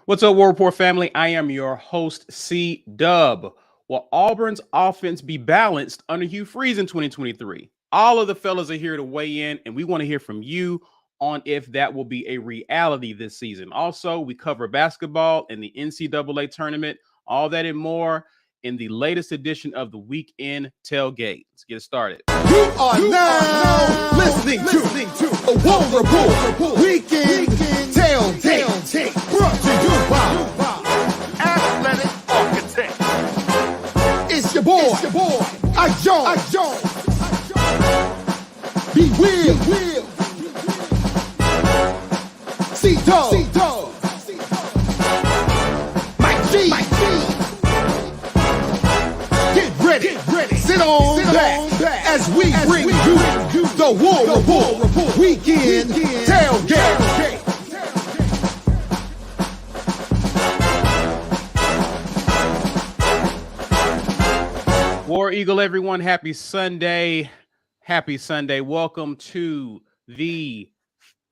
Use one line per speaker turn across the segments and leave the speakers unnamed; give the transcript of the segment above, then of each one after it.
What's up, War Report family? I am your host, C Dub. Will Auburn's offense be balanced under Hugh Freeze in 2023? All of the fellas are here to weigh in, and we want to hear from you on if that will be a reality this season. Also, we cover basketball and the NCAA tournament, all that and more in the latest edition of the Weekend Tailgate. Let's get started.
You are now listening to a War Report Weekend Tailgate. Brought to you by
Athletic Architect.
It's your boy, I Jones. Be Will. C-Dog. Mike G. Get ready. Sit on back as we bring you the War Report Weekend Tailgate.
War Eagle, everyone. Happy Sunday. Welcome to the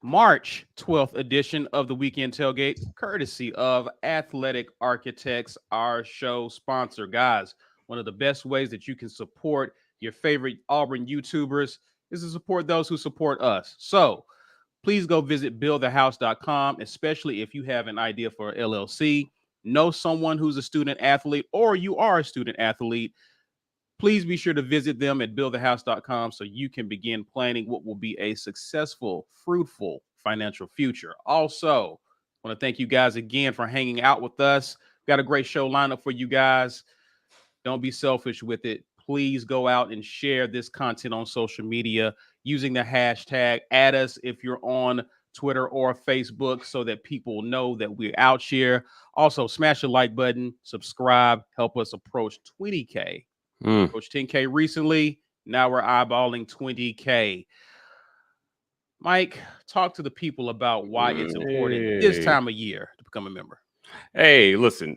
March 12th edition of the Weekend Tailgate, courtesy of Athletic Architects, our show sponsor. Guys, one of the best ways that you can support your favorite Auburn YouTubers is to support those who support us. So please go visit buildthehouse.com, especially if you have an idea for an LLC, know someone who's a student athlete, or you are a student athlete. Please be sure to visit them at buildthehouse.com so you can begin planning what will be a successful, fruitful financial future. Also, I want to thank you guys again for hanging out with us. Got a great show lineup for you guys. Don't be selfish with it. Please go out and share this content on social media using the hashtag. Add us if you're on Twitter or Facebook so that people know that we're out here. Also, smash the like button, subscribe, help us approach 20K. Coach 10K recently. Now we're eyeballing 20K. Mike, talk to the people about why it's important this time of year to become a member.
Hey, listen,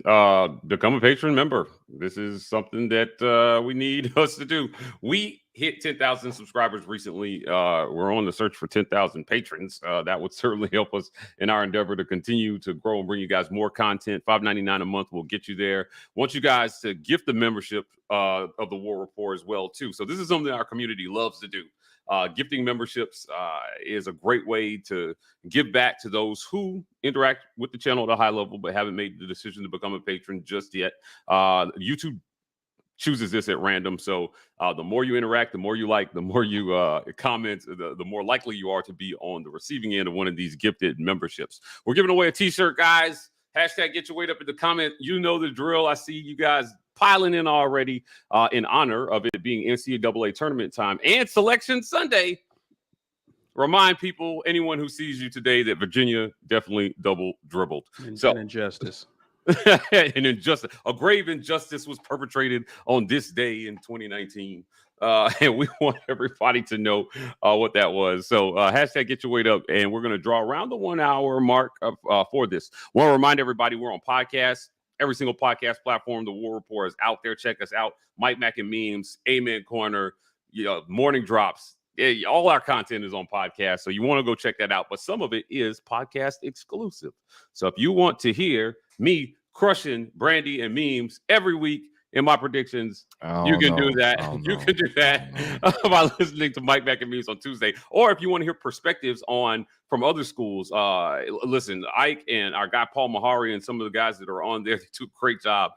become a patron member. This is something that we need us to do. We hit 10,000 subscribers recently. We're on the search for 10,000 patrons. That would certainly help us in our endeavor to continue to grow and bring you guys more content. $5.99 a month will get you there. Want you guys to gift the membership of the War Report as well, too. So this is something our community loves to do. Gifting memberships is a great way to give back to those who interact with the channel at a high level but haven't made the decision to become a patron just yet. YouTube chooses this at random. So the more you interact, the more you like, the more you comment, the more likely you are to be on the receiving end of one of these gifted memberships. We're giving away a t-shirt, guys. Hashtag get your weight up in the comment. You know the drill. I see you guys piling in already in honor of it being NCAA tournament time and Selection Sunday. Remind people, anyone who sees you today, that Virginia definitely double dribbled.
An injustice.
A grave injustice was perpetrated on this day in 2019. And we want everybody to know what that was. So hashtag get your weight up. And we're going to draw around the 1 hour mark for this. Want to remind everybody we're on podcasts. Every single podcast platform, the War Report is out there. Check us out. Mike Mack and Memes, Amen Corner, Morning Drops. Yeah, all our content is on podcast. So you want to go check that out. But some of it is podcast exclusive. So if you want to hear me crushing Brandy and Memes every week in my predictions, you can do that. You can do that by listening to Mike Mack and Memes on Tuesday. Or if you want to hear perspectives from other schools, listen, Ike and our guy Paul Mahari and some of the guys that are on there, they do a great job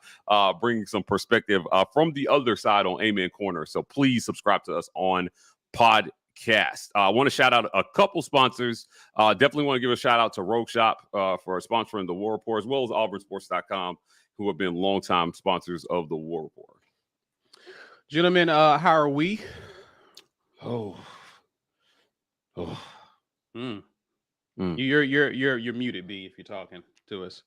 bringing some perspective from the other side on Amen Corner. So please subscribe to us on podcast. I want to shout out a couple sponsors. Definitely want to give a shout out to Rogue Shop for sponsoring the War Report, as well as AuburnSports.com, who have been longtime sponsors of the War Report.
Gentlemen, how are we?
You're
muted, B, if you're talking to us.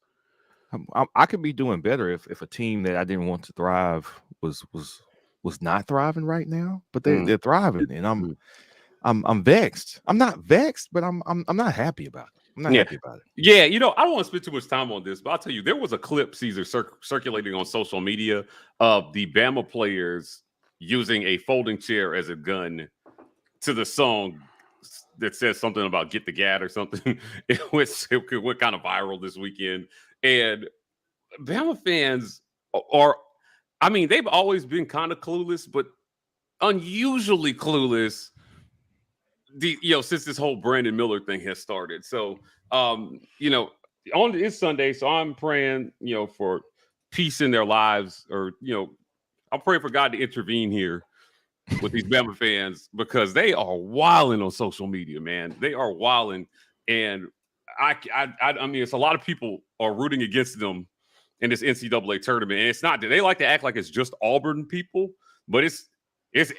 I could be doing better if a team that I didn't want to thrive was not thriving right now, but they're thriving, and I'm vexed. I'm not vexed, but I'm not happy about it. I'm not happy about it.
Yeah, I don't want to spend too much time on this, but I'll tell you, there was a clip, Caesar, circulating on social media of the Bama players using a folding chair as a gun to the song that says something about "Get the Gat" or something. It went kind of viral this weekend. And Bama fans are, I mean, they've always been kind of clueless, but unusually clueless. Since this whole Brandon Miller thing has started. So, on this Sunday, so I'm praying, for peace in their lives, or I'm praying for God to intervene here with these Bama fans, because they are wilding on social media, man. They are wilding, and I mean, it's a lot of people are rooting against them in this NCAA tournament, and it's not. They like to act like it's just Auburn people, but it's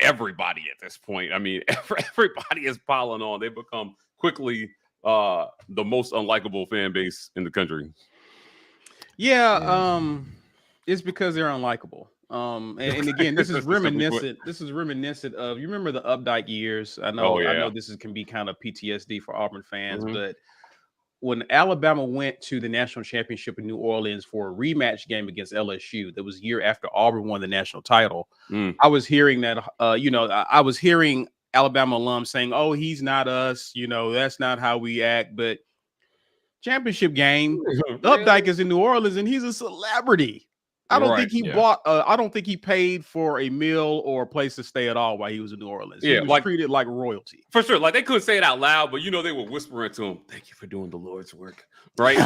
everybody at this point. I mean, everybody is piling on. They become quickly the most unlikable fan base in the country.
Yeah. It's because they're unlikable. And again, this is reminiscent. This is reminiscent of, you remember the Updike years. I know this can be kind of PTSD for Auburn fans, but when Alabama went to the national championship in New Orleans for a rematch game against LSU, that was a year after Auburn won the national title. I was hearing that, I was hearing Alabama alums saying, "Oh, he's not us. That's not how we act." But championship game, Updike is in New Orleans, and he's a celebrity. I don't think he bought. I don't think he paid for a meal or a place to stay at all while he was in New Orleans. He was treated like royalty,
for sure. Like, they couldn't say it out loud, but they were whispering to him, "Thank you for doing the Lord's work." Right?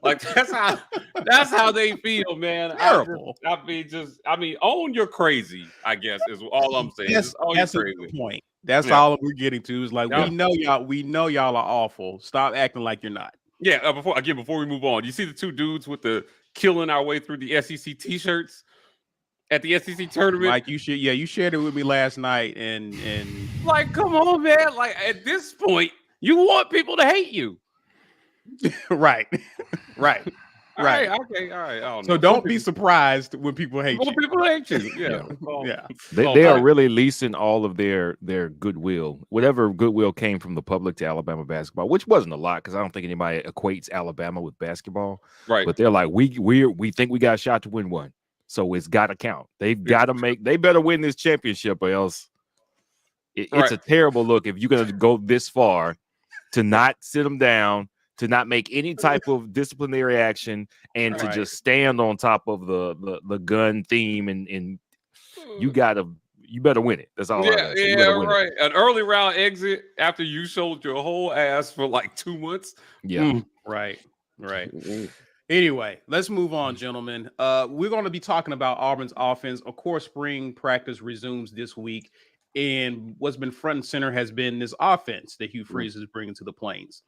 like that's how they feel, man.
Terrible.
I mean, own you're crazy, I guess, is all I'm saying.
That's the point. That's all we're getting to. Is like, we know y'all are awful. Stop acting like you're not.
Yeah. Before we move on, you see the two dudes with the killing our way through the SEC t-shirts at the SEC tournament?
Like, you shared it with me last night, and
like, come on, man. Like, at this point, you want people to hate you.
Right.
Okay, all right. I don't know.
So don't be surprised when people hate you.
People hate you. Yeah.
Yeah.
They are really leasing all of their goodwill, whatever goodwill came from the public, to Alabama basketball, which wasn't a lot, because I don't think anybody equates Alabama with basketball. Right. But they're like, we think we got a shot to win one, so it's got to count. They've got to they better win this championship, or else it's a terrible look if you're going to go this far to not sit them down, to not make any type of disciplinary action, and to just stand on top of the gun theme, and you better win it. That's all.
Right. An early round exit after you sold your whole ass for like 2 months.
Yeah. Right. Anyway, let's move on, gentlemen. We're going to be talking about Auburn's offense. Of course, spring practice resumes this week, and what's been front and center has been this offense that Hugh Freeze is bringing to the Plains.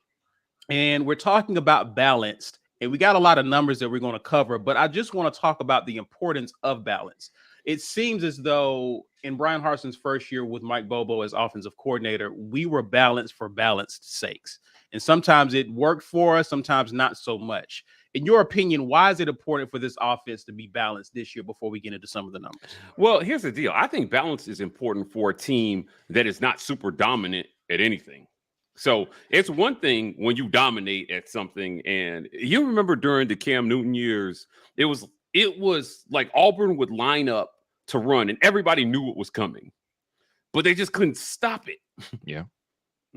And we're talking about balanced, and we got a lot of numbers that we're going to cover, but I just want to talk about the importance of balance. It seems as though in Brian Harsin's first year with Mike Bobo as offensive coordinator, we were balanced for balanced sakes. And sometimes it worked for us, sometimes not so much. In your opinion, why is it important for this offense to be balanced this year before we get into some of the numbers?
Well, here's the deal. I think balance is important for a team that is not super dominant at anything. So it's one thing when you dominate at something, and you remember during the Cam Newton years, it was like Auburn would line up to run, and everybody knew what was coming, but they just couldn't stop it.
Yeah.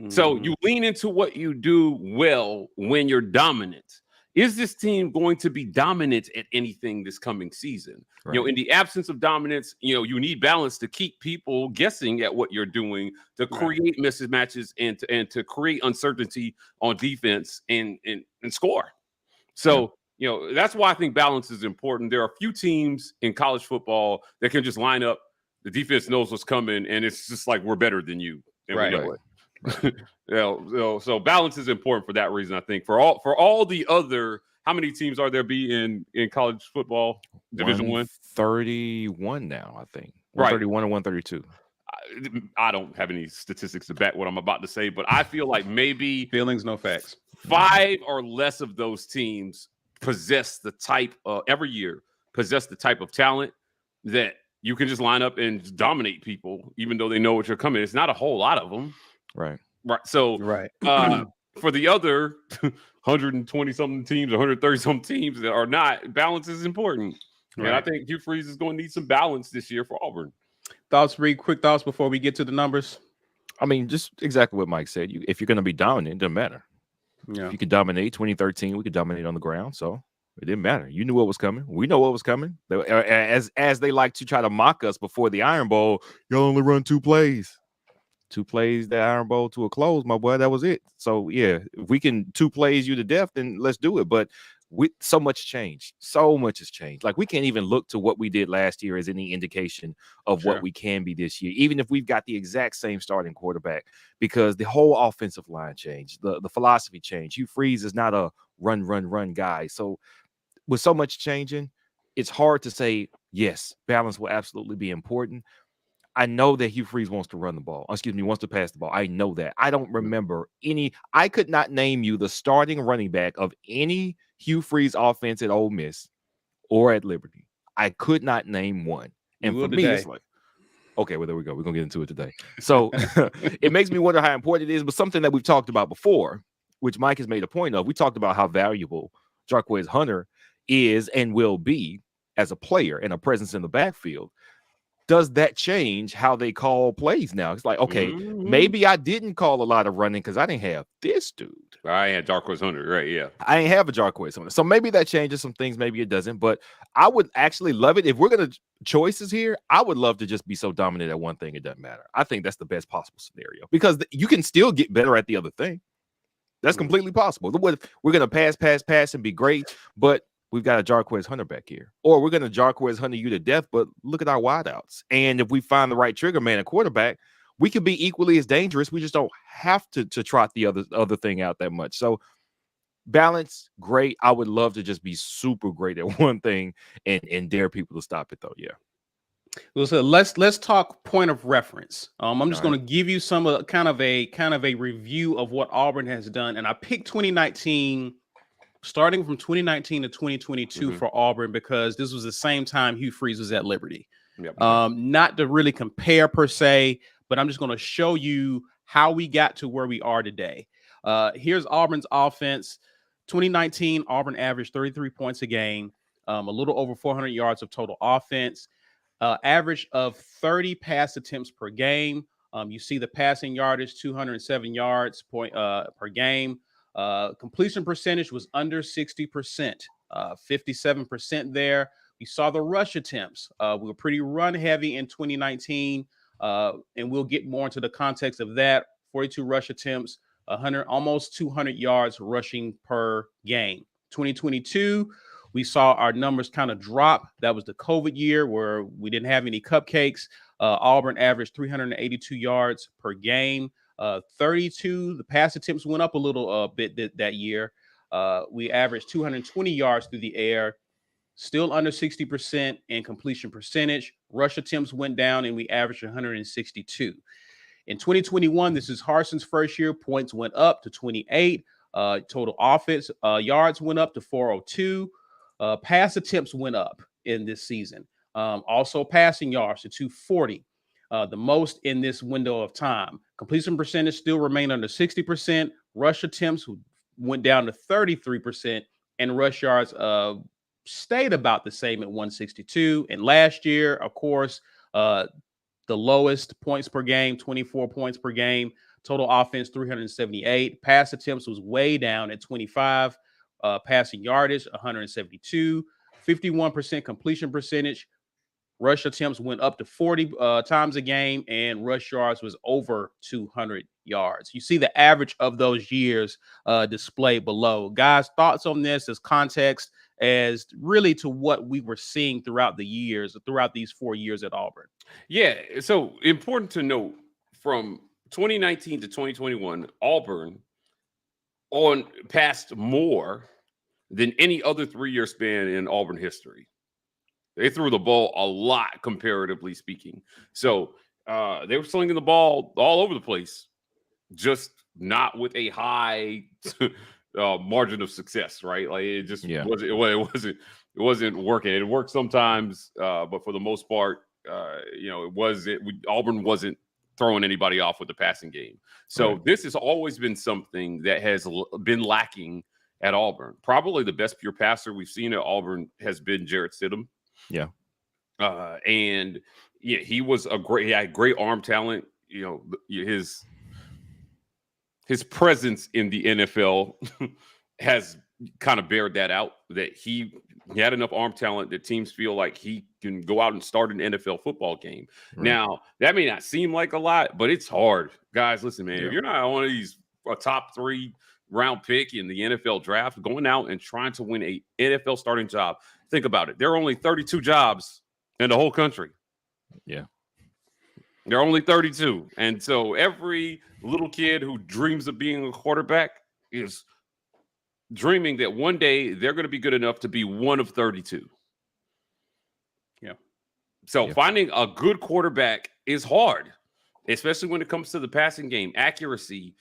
So you lean into what you do well when you're dominant. Is this team going to be dominant at anything this coming season? Right. In the absence of dominance, you need balance to keep people guessing at what you're doing, to create mismatches and to create uncertainty on defense and score. So, that's why I think balance is important. There are a few teams in college football that can just line up. The defense knows what's coming, and it's just like, we're better than you. And we know it. So balance is important for that reason. I think for all the other, how many teams are there in college football Division
131 now, I think. 131 and 132.
I don't have any statistics to back what I'm about to say, but I feel like maybe
feelings, no facts.
5 or less of those teams possess the type of talent that you can just line up and dominate people, even though they know what you're coming. It's not a whole lot of them.
Right.
So, for the other 120 something teams, 130 something teams that are not, balance is important. Right. And I think Hugh Freeze is going to need some balance this year for Auburn.
Quick thoughts before we get to the numbers.
I mean, just exactly what Mike said. If you're going to be dominant, it doesn't matter.
Yeah.
If you could dominate 2013, we could dominate on the ground. So it didn't matter. You knew what was coming. We know what was coming. As they like to try to mock us before the Iron Bowl, you'll only run 2 plays. 2 plays that Iron Bowl to a close, my boy. That was it. So yeah, if we can 2 plays you to death, then let's do it. But so much changed. So much has changed. Like we can't even look to what we did last year as any indication of what we can be this year, even if we've got the exact same starting quarterback, because the whole offensive line changed. The philosophy changed. Hugh Freeze is not a run guy. So with so much changing, it's hard to say, yes, balance will absolutely be important. I know that Hugh Freeze wants to run the ball. Excuse me, wants to pass the ball. I know that. I don't remember any. I could not name you the starting running back of any Hugh Freeze offense at Ole Miss or at Liberty. I could not name one. And for me, it's like, okay, well, there we go. We're going to get into it today. So it makes me wonder how important it is, but something that we've talked about before, which Mike has made a point of. We talked about how valuable Jarquez Hunter is and will be as a player and a presence in the backfield. Does that change how they call plays now? It's like, okay, maybe I didn't call a lot of running because I didn't have this dude.
I had Jarquez Hunter, right? Yeah.
I ain't have a Jarquez Hunter. So maybe that changes some things. Maybe it doesn't. But I would actually love it. If we're going to choices here, I would love to just be so dominant at one thing it doesn't matter. I think that's the best possible scenario because you can still get better at the other thing. That's completely possible. We're going to pass and be great, but we've got a Jarquez Hunter back here. Or we're going to Jarquez Hunter you to death, but look at our wideouts. And if we find the right trigger man at quarterback, we can be equally as dangerous. We just don't have to trot the other thing out that much. So balance, great. I would love to just be super great at one thing and dare people to stop it, though. Yeah.
Well, so let's talk point of reference. I'm just going to give you some kind of a review of what Auburn has done. And I picked 2019 starting from 2019 to 2022 for Auburn because this was the same time Hugh Freeze was at Liberty. Not to really compare per se, but I'm just going to show you how we got to where we are today. Here's Auburn's offense. 2019, Auburn averaged 33 points a game, a little over 400 yards of total offense, average of 30 pass attempts per game. You see the passing yardage, 207 yards per game. Completion percentage was under 60%, 57% there. We saw the rush attempts. We were pretty run heavy in 2019, and we'll get more into the context of that. 42 rush attempts, 100, almost 200 yards rushing per game. 2022, we saw our numbers kind of drop. That was the COVID year where we didn't have any cupcakes. Auburn averaged 382 yards per game. 32, the pass attempts went up a little bit that year. We averaged 220 yards through the air, still under 60% in completion percentage. Rush attempts went down and we averaged 162. In 2021, this is Harson's first year. Points went up to 28. Total offense yards went up to 402. Pass attempts went up in this season. Also passing yards to 240. The most in this window of time. Completion percentage still remained under 60%. Rush attempts went down to 33%, and rush yards stayed about the same at 162. And last year, of course, the lowest points per game, 24 points per game. Total offense, 378. Pass attempts was way down at 25. Passing yardage, 172. 51% completion percentage. Rush attempts went up to 40 times a game, and rush yards was over 200 yards. You see the average of those years displayed below. Guys, thoughts on this as context as really to what we were seeing throughout the years, throughout these 4 years at Auburn?
Yeah, so important to note from 2019 to 2021, Auburn passed more than any other 3-year span in Auburn history. They threw the ball a lot, comparatively speaking. So they were slinging the ball all over the place, just not with a high margin of success, right? Like it just wasn't working. It worked sometimes, but for the most part, Auburn wasn't throwing anybody off with the passing game. So this has always been something that has been lacking at Auburn. Probably the best pure passer we've seen at Auburn has been Jarrett Stidham.
Yeah.
And he was he had great arm talent. His his presence in the NFL has kind of bared that out, that he had enough arm talent that teams feel like he can go out and start an NFL football game. Right. Now, that may not seem like a lot, but it's hard. Guys, listen, man, if you're not one of these top 3 round pick in the NFL draft, going out and trying to win a NFL starting job, think about it. There are only 32 jobs in the whole country.
Yeah.
There are only 32. And so every little kid who dreams of being a quarterback is dreaming that one day they're going to be good enough to be one of 32.
Yeah.
So finding a good quarterback is hard, especially when it comes to the passing game, accuracy,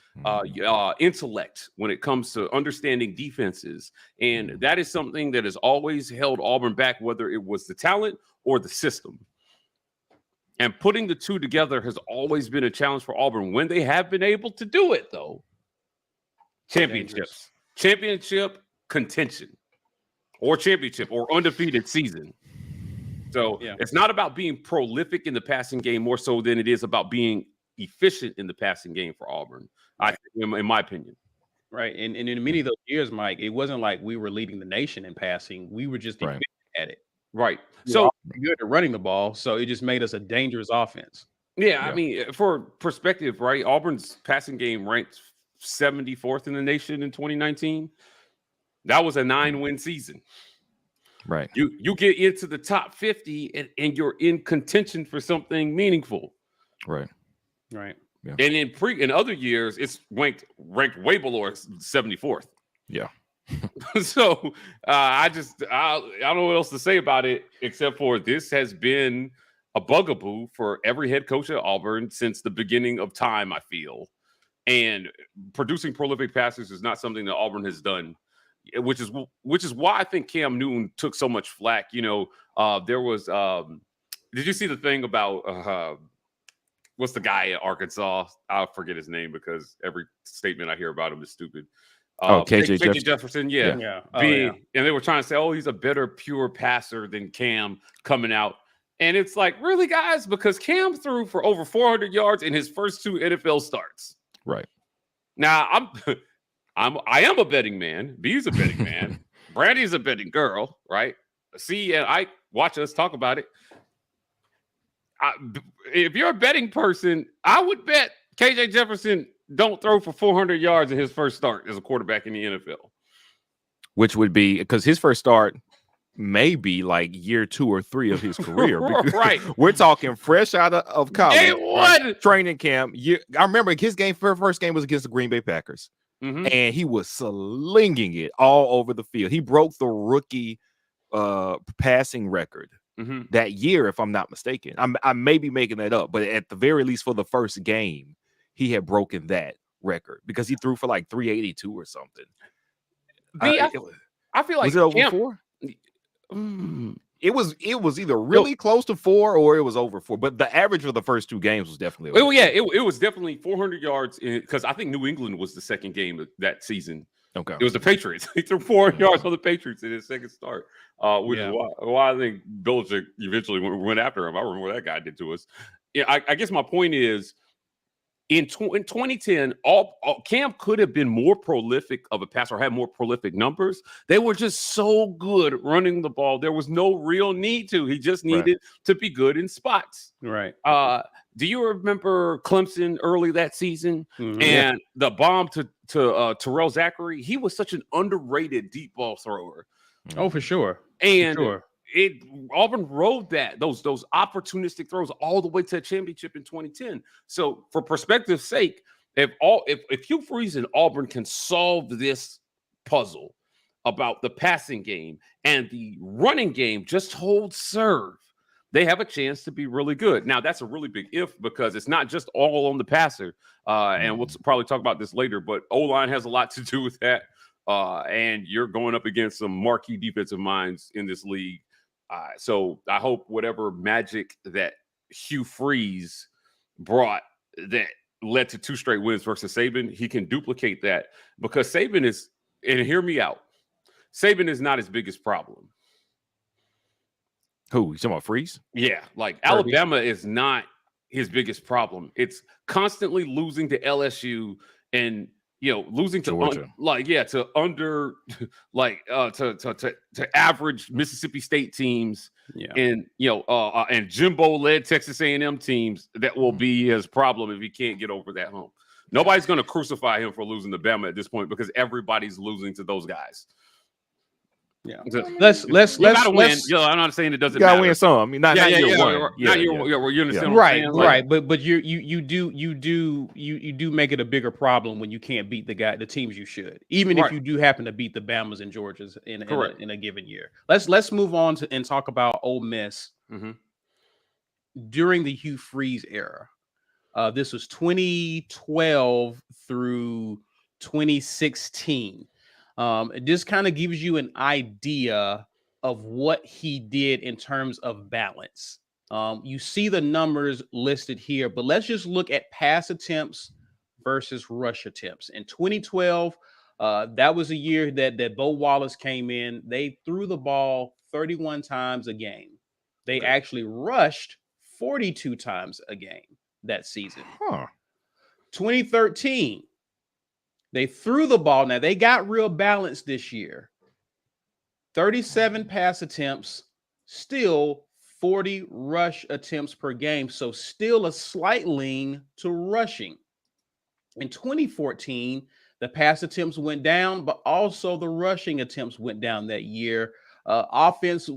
intellect, when it comes to understanding defenses. And that is something that has always held Auburn back, whether it was the talent or the system. And putting the two together has always been a challenge for Auburn. When they have been able to do it, though, championship contention, or championship or undefeated season. So it's not about being prolific in the passing game more so than it is about being efficient in the passing game for Auburn, in my opinion.
Right. And in many of those years, Mike, it wasn't like we were leading the nation in passing. We were just efficient at it.
Right.
So good at running the ball. So it just made us a dangerous offense.
Yeah. I mean, for perspective, right? Auburn's passing game ranked 74th in the nation in 2019. That was a 9-win season.
Right.
You get into the top 50 and you're in contention for something meaningful.
Right.
Right.
Yeah.
And in other years, it's ranked way below 74th.
Yeah.
So I don't know what else to say about it, except for this has been a bugaboo for every head coach at Auburn since the beginning of time, I feel. And producing prolific passers is not something that Auburn has done, which is why I think Cam Newton took so much flack. You know, there was did you see the thing about what's the guy at Arkansas? I'll forget his name because every statement I hear about him is stupid. KJ Jefferson. Yeah. And they were trying to say, oh, he's a better pure passer than Cam coming out. And it's like, really, guys? Because Cam threw for over 400 yards in his first 2 NFL starts.
Right.
Now, I am a betting man. B's a betting man. Brandy's a betting girl, right? C and I watch us talk about it. If you're a betting person, I would bet KJ Jefferson don't throw for 400 yards in his first start as a quarterback in the NFL.
Which would be because his first start may be like year 2 or 3 of his career.
Right.
We're talking fresh out of college.
It was
training camp. I remember his first game was against the Green Bay Packers.
Mm-hmm.
And he was slinging it all over the field. He broke the rookie passing record that year, if I'm not mistaken. I may be making that up, but at the very least for the first game, he had broken that record because he threw for like 382 or something.
I feel like
was it over 4? It was either really close to 4 or it was over 4, but the average for the first 2 games was definitely over.
It was definitely 400 yards because I think New England was the second game of that season.
Okay,
it was the Patriots. He threw 400 yards on the Patriots in his second start, which is why I think Belichick eventually went after him. I remember what that guy did to us. Yeah, I guess my point is, in 2010, Cam could have been more prolific of a passer or had more prolific numbers. They were just so good running the ball. There was no real need to. He just needed to be good in spots.
Right.
Do you remember Clemson early that season and the bomb to Terrell Zachary? He was such an underrated deep ball thrower.
Oh, for sure.
And Auburn rode those opportunistic throws all the way to a championship in 2010. So, for perspective's sake, if Hugh Freeze and Auburn can solve this puzzle about the passing game and the running game, just hold serve, they have a chance to be really good. Now, that's a really big if because it's not just all on the passer, and we'll probably talk about this later. But O-line has a lot to do with that, and you're going up against some marquee defensive minds in this league. So I hope whatever magic that Hugh Freeze brought that led to 2 straight wins versus Saban, he can duplicate that because Saban is, and hear me out, Saban is not his biggest problem.
Who? You talking about Freeze?
Yeah, like Alabama is not his biggest problem. It's constantly losing to LSU and losing to
Georgia.
to average Mississippi State teams,
Yeah.
and Jimbo-led Texas A&M teams, that will be his problem if he can't get over that hump. Nobody's going to crucify him for losing to Bama at this point because everybody's losing to those guys.
Yeah.
So,
Let's
gotta win. I'm not saying it doesn't
You gotta
matter.
win some. I mean, not year one.
You understand what I'm
Right,
saying?
right. But you do make it a bigger problem when you can't beat the teams you should, even if you do happen to beat the Bamas and Georgias in a given year. Let's move on and talk about Ole Miss during the Hugh Freeze era. This was 2012 through 2016. This kind of gives you an idea of what he did in terms of balance. You see the numbers listed here, but let's just look at pass attempts versus rush attempts. In 2012, that was a year that Bo Wallace came in. They threw the ball 31 times a game. They actually rushed 42 times a game that season. 2013, they threw the ball. Now, they got real balance this year. 37 pass attempts, still 40 rush attempts per game. So still a slight lean to rushing. In 2014, the pass attempts went down, but also the rushing attempts went down that year. Offense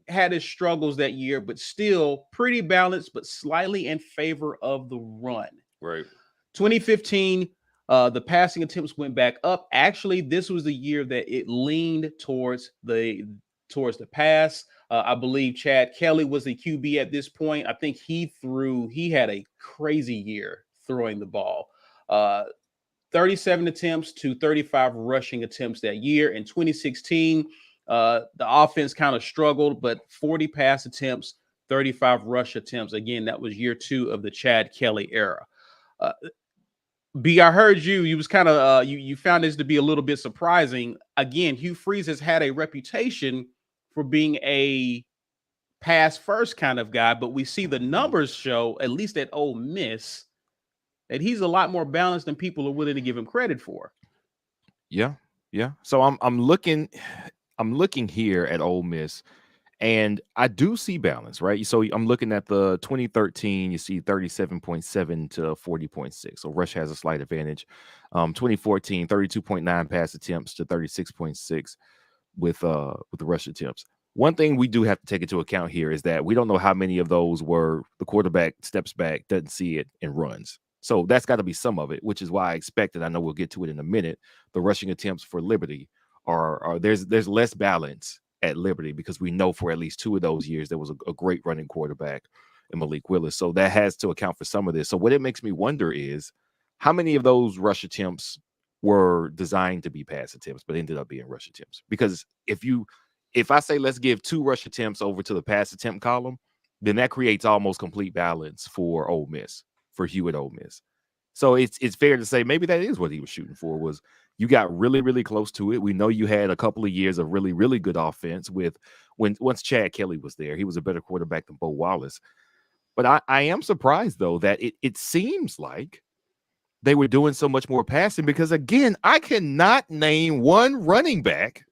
had its struggles that year, but still pretty balanced, but slightly in favor of the run.
Right.
2015, the passing attempts went back up. Actually, this was the year that it leaned towards the pass. I believe Chad Kelly was the QB at this point. I think he had a crazy year throwing the ball. 37 attempts to 35 rushing attempts that year. In 2016, the offense kind of struggled, but 40 pass attempts, 35 rush attempts. Again, that was year 2 of the Chad Kelly era. B, I heard you was kind of you found this to be a little bit surprising. Again, Hugh Freeze has had a reputation for being a pass first kind of guy, but we see the numbers show, at least at Ole Miss, that he's a lot more balanced than people are willing to give him credit for.
Yeah. So I'm looking here at Ole Miss, and I do see balance, right? So I'm looking at the 2013, you see 37.7 to 40.6. So rush has a slight advantage. 2014, 32.9 pass attempts to 36.6 with the rush attempts. One thing we do have to take into account here is that we don't know how many of those were the quarterback steps back, doesn't see it, and runs. So that's got to be some of it, which is why I expected, I know we'll get to it in a minute, the rushing attempts for Liberty are there's less balance at Liberty, because we know for at least 2 of those years there was a great running quarterback in Malik Willis. So that has to account for some of this. So what it makes me wonder is how many of those rush attempts were designed to be pass attempts but ended up being rush attempts. Because if I say let's give 2 rush attempts over to the pass attempt column, then that creates almost complete balance for Ole Miss, for Hugh at Ole Miss. So it's fair to say maybe that is what he was shooting for, was you got really, really close to it. We know you had a couple of years of really, really good offense once Chad Kelly was there. He was a better quarterback than Bo Wallace. But I am surprised, though, that it seems like they were doing so much more passing, because, again, I cannot name one running back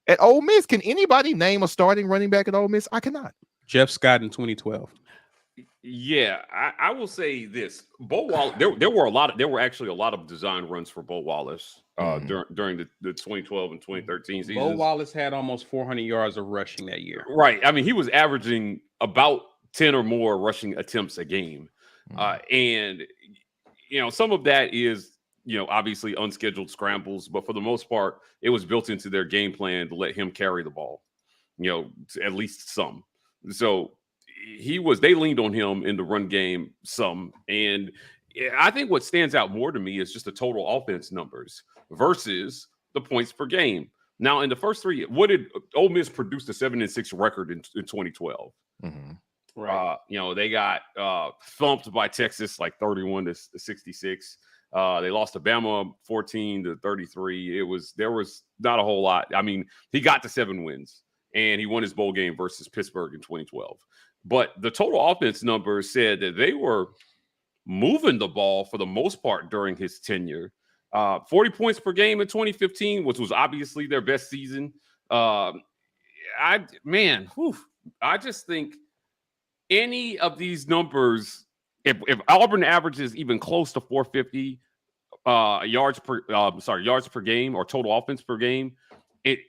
at Ole Miss. Can anybody name a starting running back at Ole Miss? I cannot.
Jeff Scott in 2012.
Yeah, I will say this. Bo Wallace, there were actually a lot of design runs for Bo Wallace during the 2012 and 2013 seasons.
Bo Wallace had almost 400 yards of rushing that year.
Right. I mean, he was averaging about 10 or more rushing attempts a game. And, some of that is, obviously unscheduled scrambles, but for the most part, it was built into their game plan to let him carry the ball, at least some. So they leaned on him in the run game some. And I think what stands out more to me is just the total offense numbers versus the points per game. Now, in the first 3, what did Ole Miss produce a 7-6 record in 2012?
Right.
They got thumped by Texas like 31-66. They lost to Bama 14-33. There was not a whole lot. I mean, he got to 7 wins, and he won his bowl game versus Pittsburgh in 2012. But the total offense numbers said that they were moving the ball for the most part during his tenure. 40 points per game in 2015, which was obviously their best season. I just think any of these numbers, if Auburn averages even close to 450 yards per game or total offense per game,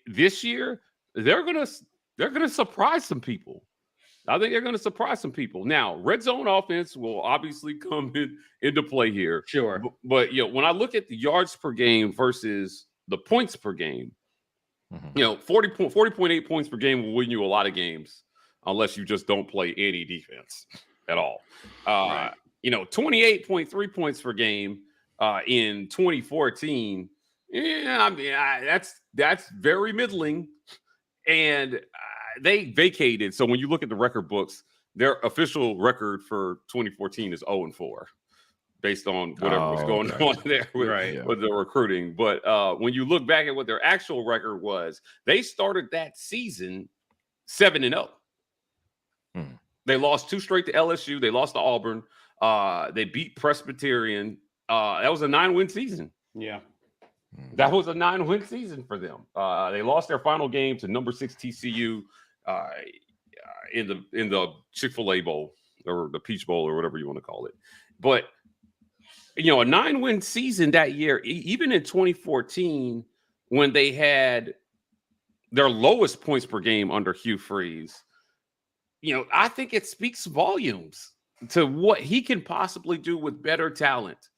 this year they're gonna surprise some people. I think they're going to surprise some people. Now, red zone offense will obviously come into play here.
Sure.
But when I look at the yards per game versus the points per game, 40.8 points per game will win you a lot of games unless you just don't play any defense at all.
Right.
28.3 points per game in 2014. Yeah, I mean, that's very middling. And they vacated. So when you look at the record books, their official record for 2014 is 0-4, based on whatever was going on there with the recruiting. But when you look back at what their actual record was, they started that season 7-0. They lost 2 straight to LSU. They lost to Auburn. They beat Presbyterian. That was a 9-win season.
Yeah.
That was a 9-win season for them. They lost their final game to number 6 TCU in the Chick-fil-A Bowl or the Peach Bowl or whatever you want to call it. But a 9-win season that year, even in 2014, when they had their lowest points per game under Hugh Freeze, I think it speaks volumes to what he can possibly do with better talent.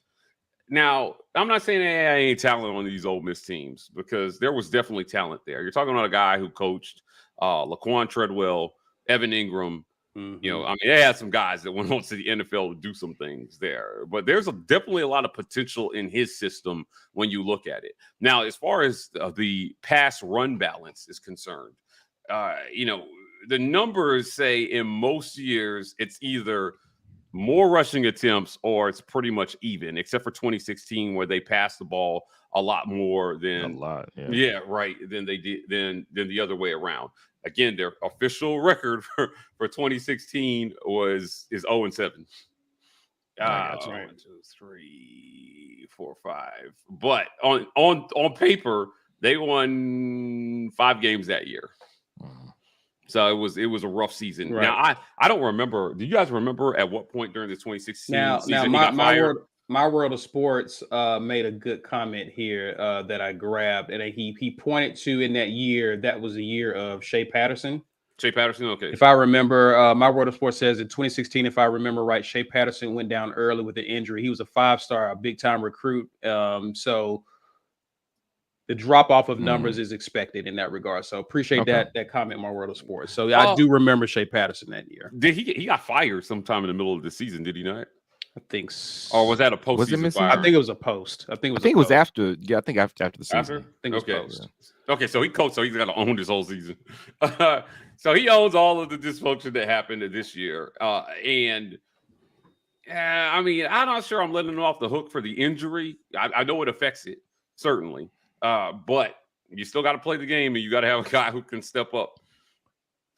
Now, I'm not saying I ain't talent on these Ole Miss teams, because there was definitely talent there. You're talking about a guy who coached Laquan Treadwell, Evan Ingram. They had some guys that went on to the NFL to do some things there. But there's definitely a lot of potential in his system when you look at it. Now, as far as the pass-run balance is concerned, the numbers say in most years it's either more rushing attempts or it's pretty much even, except for 2016 where they passed the ball a lot more than than they did than the other way around. Again, their official record for 2016 is 0-7. 1, 2, 3, 4, 5. But on paper, they won 5 games that year. So it was a rough season. Right. Now I don't remember. Do you guys remember at what point during the 2016 season he got fired?
My World of Sports made a good comment here that I grabbed, and he pointed to in that year, that was the year of Shea Patterson.
Shea Patterson, okay.
If I remember, my World of Sports says in 2016, if I remember right, Shea Patterson went down early with an injury. He was a 5-star, a big-time recruit. So the drop-off of numbers is expected in that regard. So appreciate that comment, my World of Sports. So I do remember Shea Patterson that year.
Did he got fired sometime in the middle of the season, did he not?
I think so.
Or was that a postseason fire?
I think it was a post. I think it was
after. Yeah, I think after the season.
After? I think it was post.
Okay, so he coached, so he's got to own this whole season. So he owns all of the dysfunction that happened this year. I'm not sure I'm letting him off the hook for the injury. I know it affects it, certainly. But you still got to play the game, and you got to have a guy who can step up.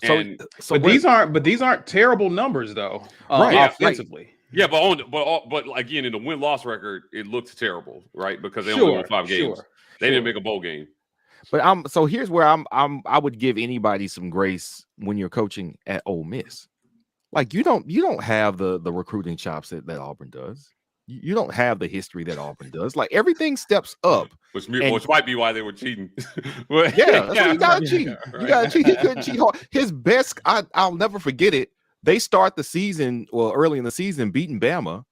But these aren't terrible numbers, though. Offensively.
Yeah, but again, in the win-loss record, it looks terrible, right? Because they only won 5 games. They didn't make a bowl game.
But so here's where I would give anybody some grace when you're coaching at Ole Miss. Like you don't have the recruiting chops that Auburn does. You don't have the history that Auburn does. Like everything steps up,
which might be why they were cheating.
You gotta cheat. You gotta cheat. He couldn't cheat hard. His best, I'll never forget it. They start the season, early in the season, beating Bama,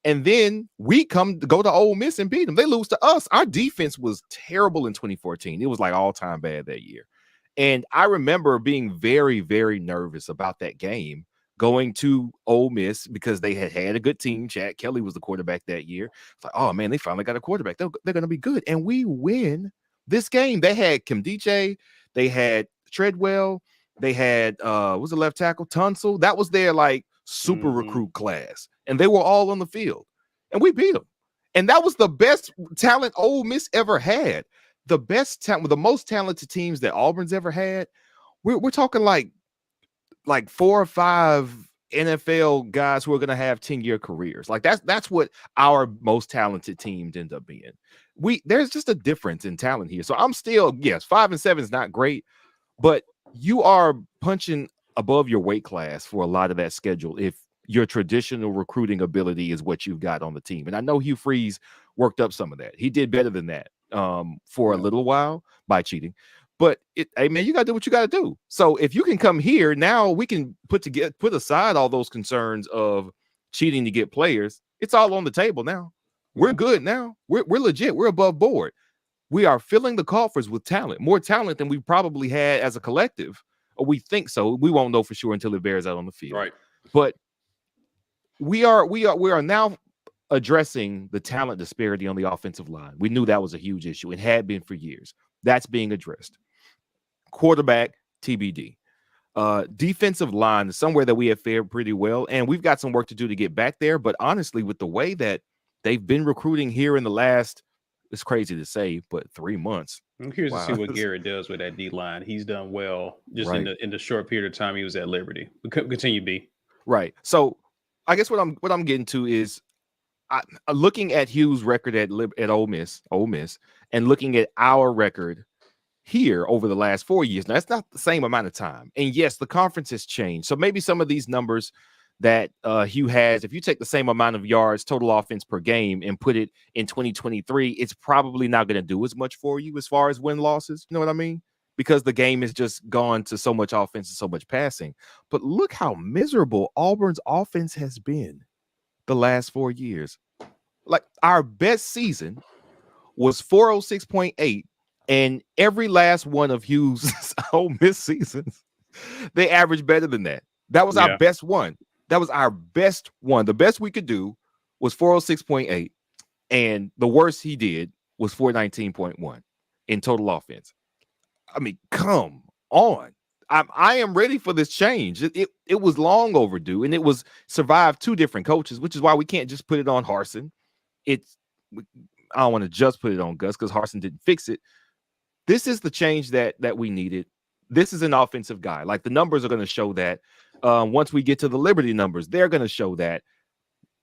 and then we go to Ole Miss and beat them. They lose to us. Our defense was terrible in 2014. It was like all-time bad that year. And I remember being very, very nervous about that game, going to Ole Miss because they had a good team. Chad Kelly was the quarterback that year. It's like, oh, man, they finally got a quarterback. They're going to be good. And we win this game. They had Kim DJ. They had Treadwell. They had was the left tackle Tunsil. That was their like super recruit class, and they were all on the field, and we beat them. And that was the best talent Ole Miss ever had. The best talent, the most talented teams that Auburn's ever had. We're talking like 4 or 5 NFL guys who are going to have 10-year careers. Like that's what our most talented teams end up being. There's just a difference in talent here. So I'm still, yes, 5 and 7 is not great, but you are punching above your weight class for a lot of that schedule if your traditional recruiting ability is what you've got on the team. And I know Hugh Freeze worked up some of that. He did better than that for a little while by cheating. But hey man, you gotta do what you gotta do. So if you can come here now, we can put aside all those concerns of cheating to get players. It's all on the table now. We're good now. We're legit. We're above board. We are filling the coffers with talent, more talent than we probably had as a collective. Or we think so. We won't know for sure until it bears out on the field.
Right.
But we are now addressing the talent disparity on the offensive line. We knew that was a huge issue. It had been for years. That's being addressed. Quarterback, TBD. Defensive line is somewhere that we have fared pretty well, and we've got some work to do to get back there. But honestly, with the way that they've been recruiting here in the last, it's crazy to say, but 3 months.
I'm curious to see what Garrett does with that D line. He's done well just in the short period of time he was at Liberty. Continue, B.
Right. So I guess what I'm getting to is looking at Hugh's record at Ole Miss, and looking at our record here over the last 4 years. Now, that's not the same amount of time. And yes, the conference has changed. So maybe some of these numbers that Hugh has, if you take the same amount of yards, total offense per game, and put it in 2023, it's probably not going to do as much for you as far as win-losses. You know what I mean? Because the game has just gone to so much offense and so much passing. But look how miserable Auburn's offense has been the last 4 years. Like, our best season was 406.8, and every last one of Hugh's Ole Miss seasons, they averaged better than that. That was our best one. That was our best one. The best we could do was 406.8, and the worst he did was 419.1 in total offense. I mean, come on. I am ready for this change. It was long overdue, and it was survived 2 different coaches, which is why we can't just put it on Harsin. I don't want to just put it on Gus because Harsin didn't fix it. This is the change that we needed. This is an offensive guy. Like, the numbers are going to show that. Once we get to the Liberty numbers, they're going to show that.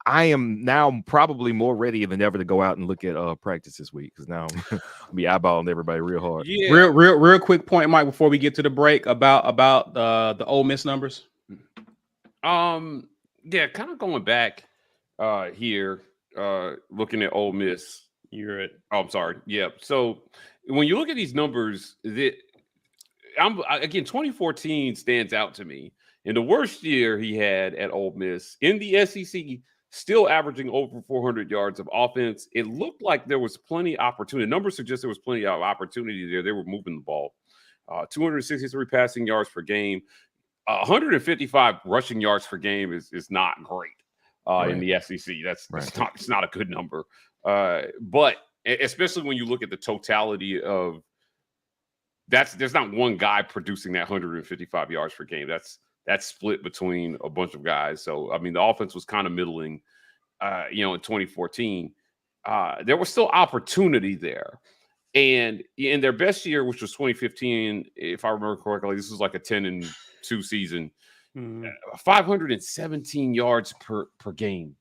I am now probably more ready than ever to go out and look at practice this week because now I'll be eyeballing everybody real hard.
Yeah. Real quick point, Mike, before we get to the break about the Ole Miss numbers.
Yeah, kind of going back here, looking at Ole Miss. I'm sorry. Yeah. So when you look at these numbers, again, 2014 stands out to me. In the worst year he had at Ole Miss in the SEC, still averaging over 400 yards of offense. It looked like there was plenty of opportunity. Numbers suggest there was plenty of opportunity there. They were moving the ball. 263 passing yards per game. 155 rushing yards per game is not great in the SEC. It's not a good number. But especially when you look at the totality of there's not one guy producing that 155 yards per game. That's split between a bunch of guys. So, I mean, the offense was kind of middling, in 2014. There was still opportunity there. And in their best year, which was 2015, if I remember correctly, this was like a 10-2 season, 517 yards per game,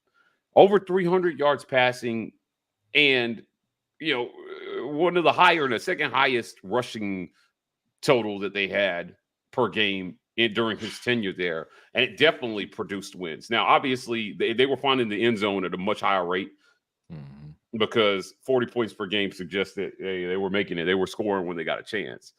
over 300 yards passing, and, one of the the second highest rushing total that they had per game during his tenure there, and it definitely produced wins. Now, obviously, they were finding the end zone at a much higher rate because 40 points per game suggests that they were making it. They were scoring when they got a chance.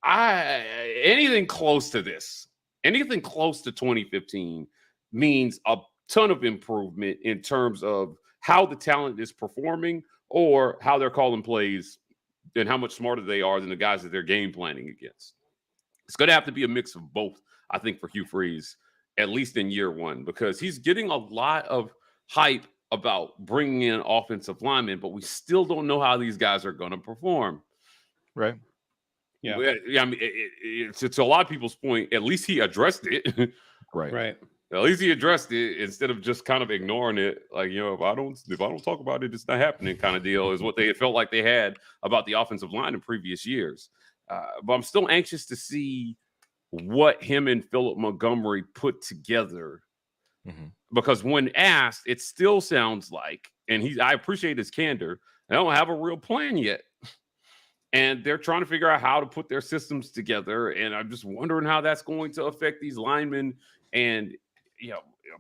Anything close to this, anything close to 2015 means a ton of improvement in terms of how the talent is performing or how they're calling plays and how much smarter they are than the guys that they're game planning against. It's going to have to be a mix of both, I think, for Hugh Freeze, at least in year one, because he's getting a lot of hype about bringing in offensive linemen, but we still don't know how these guys are going to perform.
Right.
Yeah. I mean, it's a lot of people's point. At least he addressed it.
Right.
At least he addressed it instead of just kind of ignoring it. Like, if I don't talk about it, it's not happening kind of deal is what they felt like they had about the offensive line in previous years. But I'm still anxious to see what him and Philip Montgomery put together Because when asked, it still sounds like, and I appreciate his candor, they don't have a real plan yet. And they're trying to figure out how to put their systems together. And I'm just wondering how that's going to affect these linemen. And,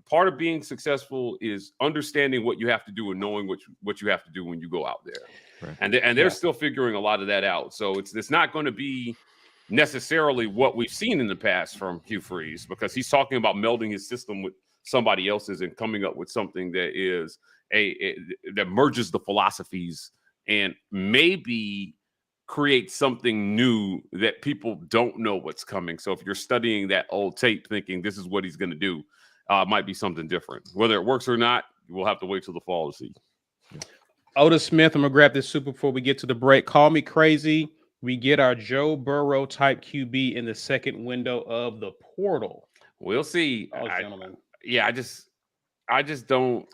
part of being successful is understanding what you have to do and knowing what you have to do when you go out there. Right. And they're still figuring a lot of that out. So it's not going to be necessarily what we've seen in the past from Hugh Freeze, because he's talking about melding his system with somebody else's and coming up with something that is that merges the philosophies and maybe create something new that people don't know what's coming. So if you're studying that old tape thinking this is what he's going to do, it might be something different. Whether it works or not, we'll have to wait till the fall to see.
Otis Smith, I'm going to grab this super before we get to the break. Call me crazy. We get our Joe Burrow type QB in the second window of the portal.
We'll see.
Gentlemen.
I just don't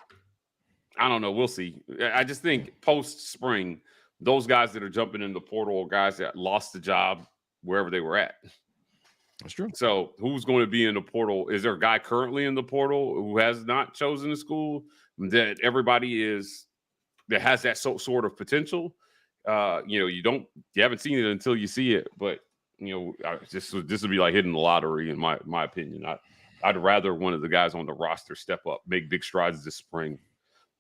know. We'll see. I just think post spring, those guys that are jumping in the portal are guys that lost the job wherever they were at.
That's true.
So who's going to be in the portal? Is there a guy currently in the portal who has not chosen a school that that has that sort of potential? You haven't seen it until you see it, but this would be like hitting the lottery in my opinion. I'd rather one of the guys on the roster step up, make big strides this spring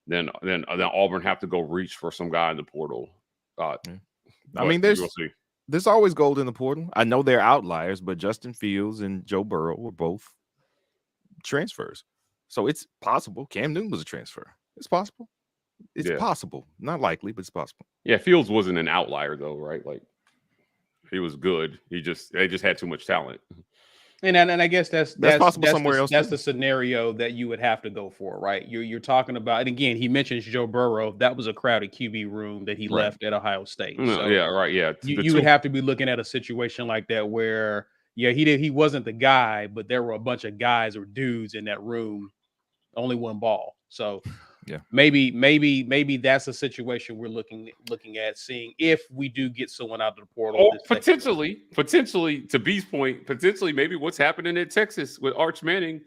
than Auburn have to go reach for some guy in the portal.
There's always gold in the portal. I know they're outliers, but Justin Fields and Joe Burrow were both transfers. So it's possible. Cam Newton was a transfer. It's possible. It's possible. Not likely, but it's possible.
Yeah, Fields wasn't an outlier though, right? Like he was good. They just had too much talent.
And I guess that's
possible somewhere else.
That's the scenario that you would have to go for, right? You're talking about, and again, he mentions Joe Burrow. That was a crowded QB room that he left at Ohio State. So you would have to be looking at a situation like that where, he wasn't the guy, but there were a bunch of guys or dudes in that room, only one ball. So maybe that's a situation we're looking at, seeing if we do get someone out of the portal.
Potentially, to B's point, maybe what's happening in Texas with Arch Manning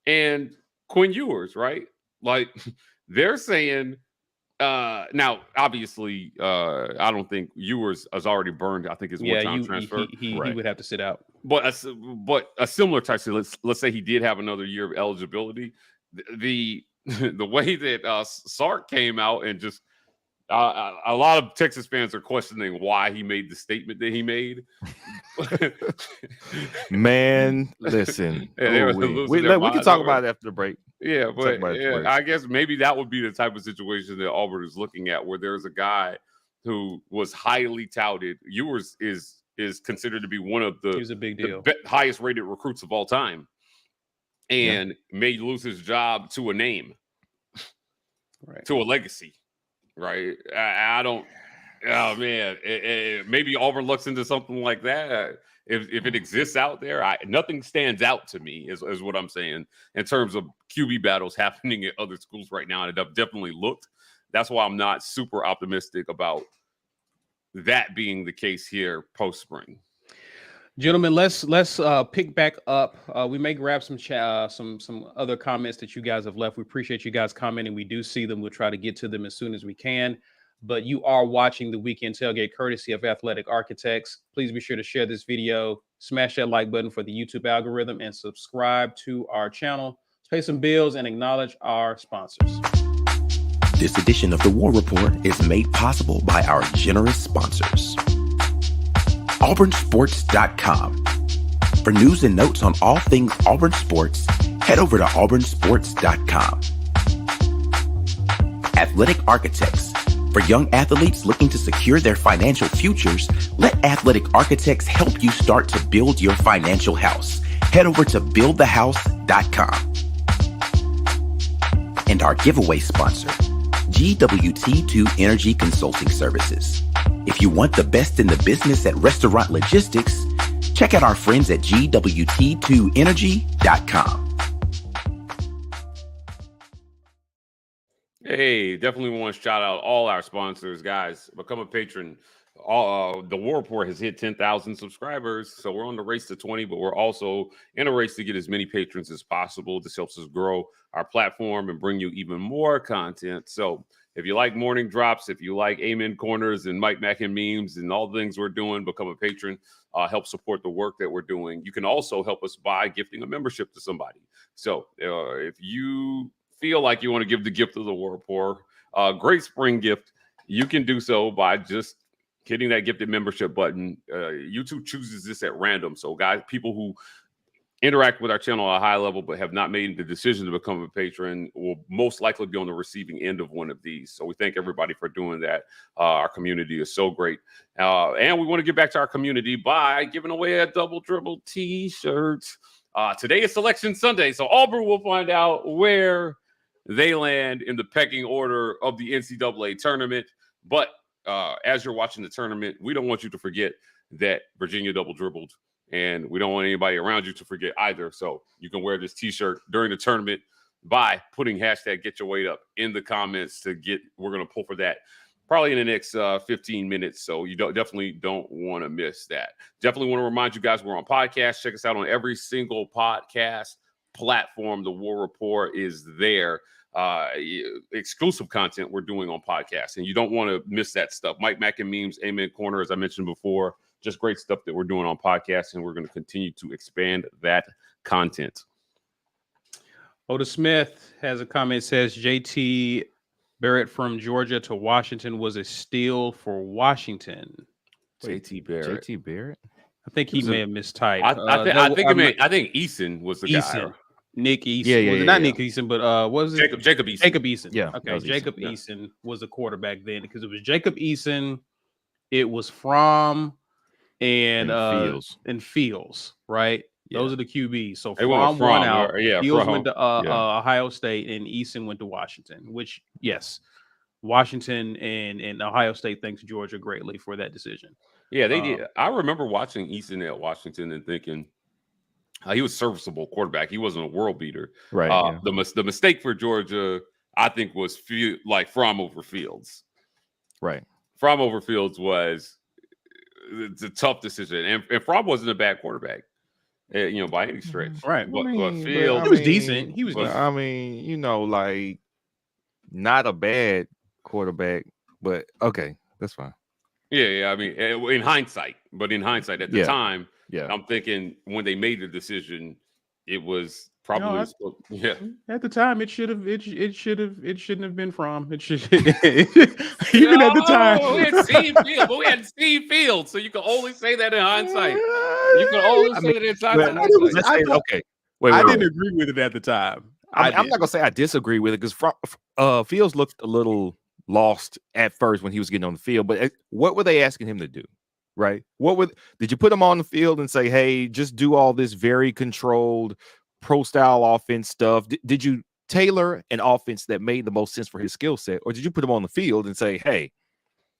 and Quinn Ewers, right? Like they're saying now, obviously, I don't think Ewers has already burned. I think his one-time transfer.
He would have to sit out.
But a similar type. So let's say he did have another year of eligibility. The way that Sark came out and just a lot of Texas fans are questioning why he made the statement that he made.
Man, listen, we can talk about it after the break.
Yeah, but I guess maybe that would be the type of situation that Auburn is looking at, where there's a guy who was highly touted. Ewers is considered to be one of the,
he was a big deal,
highest rated recruits of all time. And may lose his job to a name, right? To a legacy, right? I don't. Oh man, maybe Auburn looks into something like that. If it exists out there, nothing stands out to me, is what I'm saying in terms of QB battles happening at other schools right now. And I've definitely looked. That's why I'm not super optimistic about that being the case here post spring.
Gentlemen, let's pick back up. We may grab some other comments that you guys have left. We appreciate you guys commenting. We do see them. We'll try to get to them as soon as we can. But you are watching the Weekend Tailgate courtesy of Athletic Architects. Please be sure to share this video, smash that like button for the YouTube algorithm, and subscribe to our channel. Let's pay some bills and acknowledge our sponsors.
This edition of the War Report is made possible by our generous sponsors. AuburnSports.com. For news and notes on all things Auburn Sports, head over to AuburnSports.com. Athletic Architects. For young athletes looking to secure their financial futures, let Athletic Architects help you start to build your financial house. Head over to BuildTheHouse.com. And our giveaway sponsor, GWT2 Energy Consulting Services. If you want the best in the business at restaurant logistics, check out our friends at GWT2Energy.com.
Hey, definitely want to shout out all our sponsors, guys. Become a patron The War Report has hit 10,000 subscribers, so we're on the race to 20, but we're also in a race to get as many patrons as possible. This helps us grow our platform and bring you even more content. So if you like morning drops, if you like Amen Corners and Mike Mack and memes and all the things we're doing, become a patron. Help support the work that we're doing. You can also help us by gifting a membership to somebody. So if you feel like you want to give the gift of the War Report, great spring gift, you can do so by just hitting that gifted membership button. YouTube chooses this at random. So guys, people who interact with our channel at a high level but have not made the decision to become a patron will most likely be on the receiving end of one of these. So we thank everybody for doing that. Our community is so great. And we want to get back to our community by giving away a Double Dribble t-shirt. Today is Selection Sunday, so Auburn will find out where they land in the pecking order of the NCAA tournament. But as you're watching the tournament, we don't want you to forget that Virginia double dribbled, and we don't want anybody around you to forget either. So you can wear this t-shirt during the tournament by putting hashtag Get Your Weight Up in the comments to get. We're going to pull for that probably in the next 15 minutes. So you definitely don't want to miss that. Definitely want to remind you guys we're on podcast. Check us out on every single podcast platform. The War Report is there. Exclusive content we're doing on podcasts, and you don't want to miss that stuff. Mike Mack and memes, Amen Corner, as I mentioned before, just great stuff that we're doing on podcasts, and we're going to continue to expand that content.
Oda Smith has a comment, says JT Barrett from Georgia to Washington was a steal for Washington.
JT Barrett.
JT Barrett?
I think he may have mistyped.
I think Eason was the
Eason.
guy.
Nick Eason. Not Nick Eason, but what was it?
Jacob Eason.
Jacob Eason.
Yeah.
Okay. Jacob Eason was the quarterback then, because it was Jacob Eason, it was Fromm and Fields, right? Yeah. Those are the QBs. So Fromm won out. Fields went to Ohio State, and Eason went to Washington, which, yes, Washington and Ohio State thanks Georgia greatly for that decision.
Yeah, they did. I remember watching Eason at Washington and thinking he was serviceable quarterback. He wasn't a world beater.
Right.
The mistake for Georgia, I think, was Fromm over Fields.
Right.
Fromm over Fields was a tough decision, and Fromm wasn't a bad quarterback, by any stretch.
Right.
But Fields,
he was decent. He was decent.
I mean, like, not a bad quarterback, but okay, that's fine.
Yeah. I mean, in hindsight, at the time, I'm thinking when they made the decision, it was probably
At the time, it shouldn't have been Fromm. It should even at the time.
We had Steve Fields, so you can only say that in hindsight. You can only say that in hindsight.
Okay,
I didn't agree with it at the time.
I'm not gonna say I disagree with it, because Fields looked a little lost at first when he was getting on the field. But what were they asking him to do? Right? Did you put him on the field and say, hey, just do all this very controlled pro style offense stuff? Did you tailor an offense that made the most sense for his skill set? Or did you put him on the field and say, hey,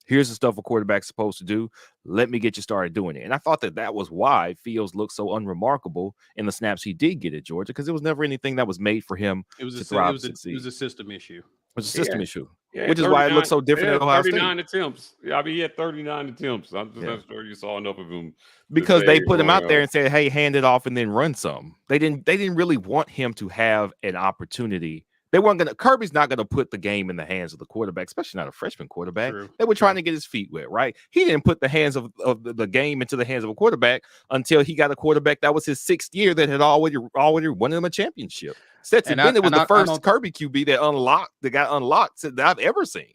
here's the stuff a quarterback's supposed to do. Let me get you started doing it. And I thought that was why Fields looked so unremarkable in the snaps he did get at Georgia, because it was never anything that was made for him to thrive. It was
a system issue.
It was a system issue, which is why it looks so different at Ohio State.
39 attempts. Yeah, I mean, he had 39 attempts. I'm just not sure you saw enough of him.
Because they put him out there and said, hey, hand it off and then run some. They didn't really want him to have an opportunity. They weren't going to. Kirby's not going to put the game in the hands of the quarterback, especially not a freshman quarterback.
True.
They were trying to get his feet wet, right? He didn't put the hands of the game into the hands of a quarterback until he got a quarterback that was his 6th year that had already won him a championship. It was the first Kirby QB that got unlocked that I've ever seen.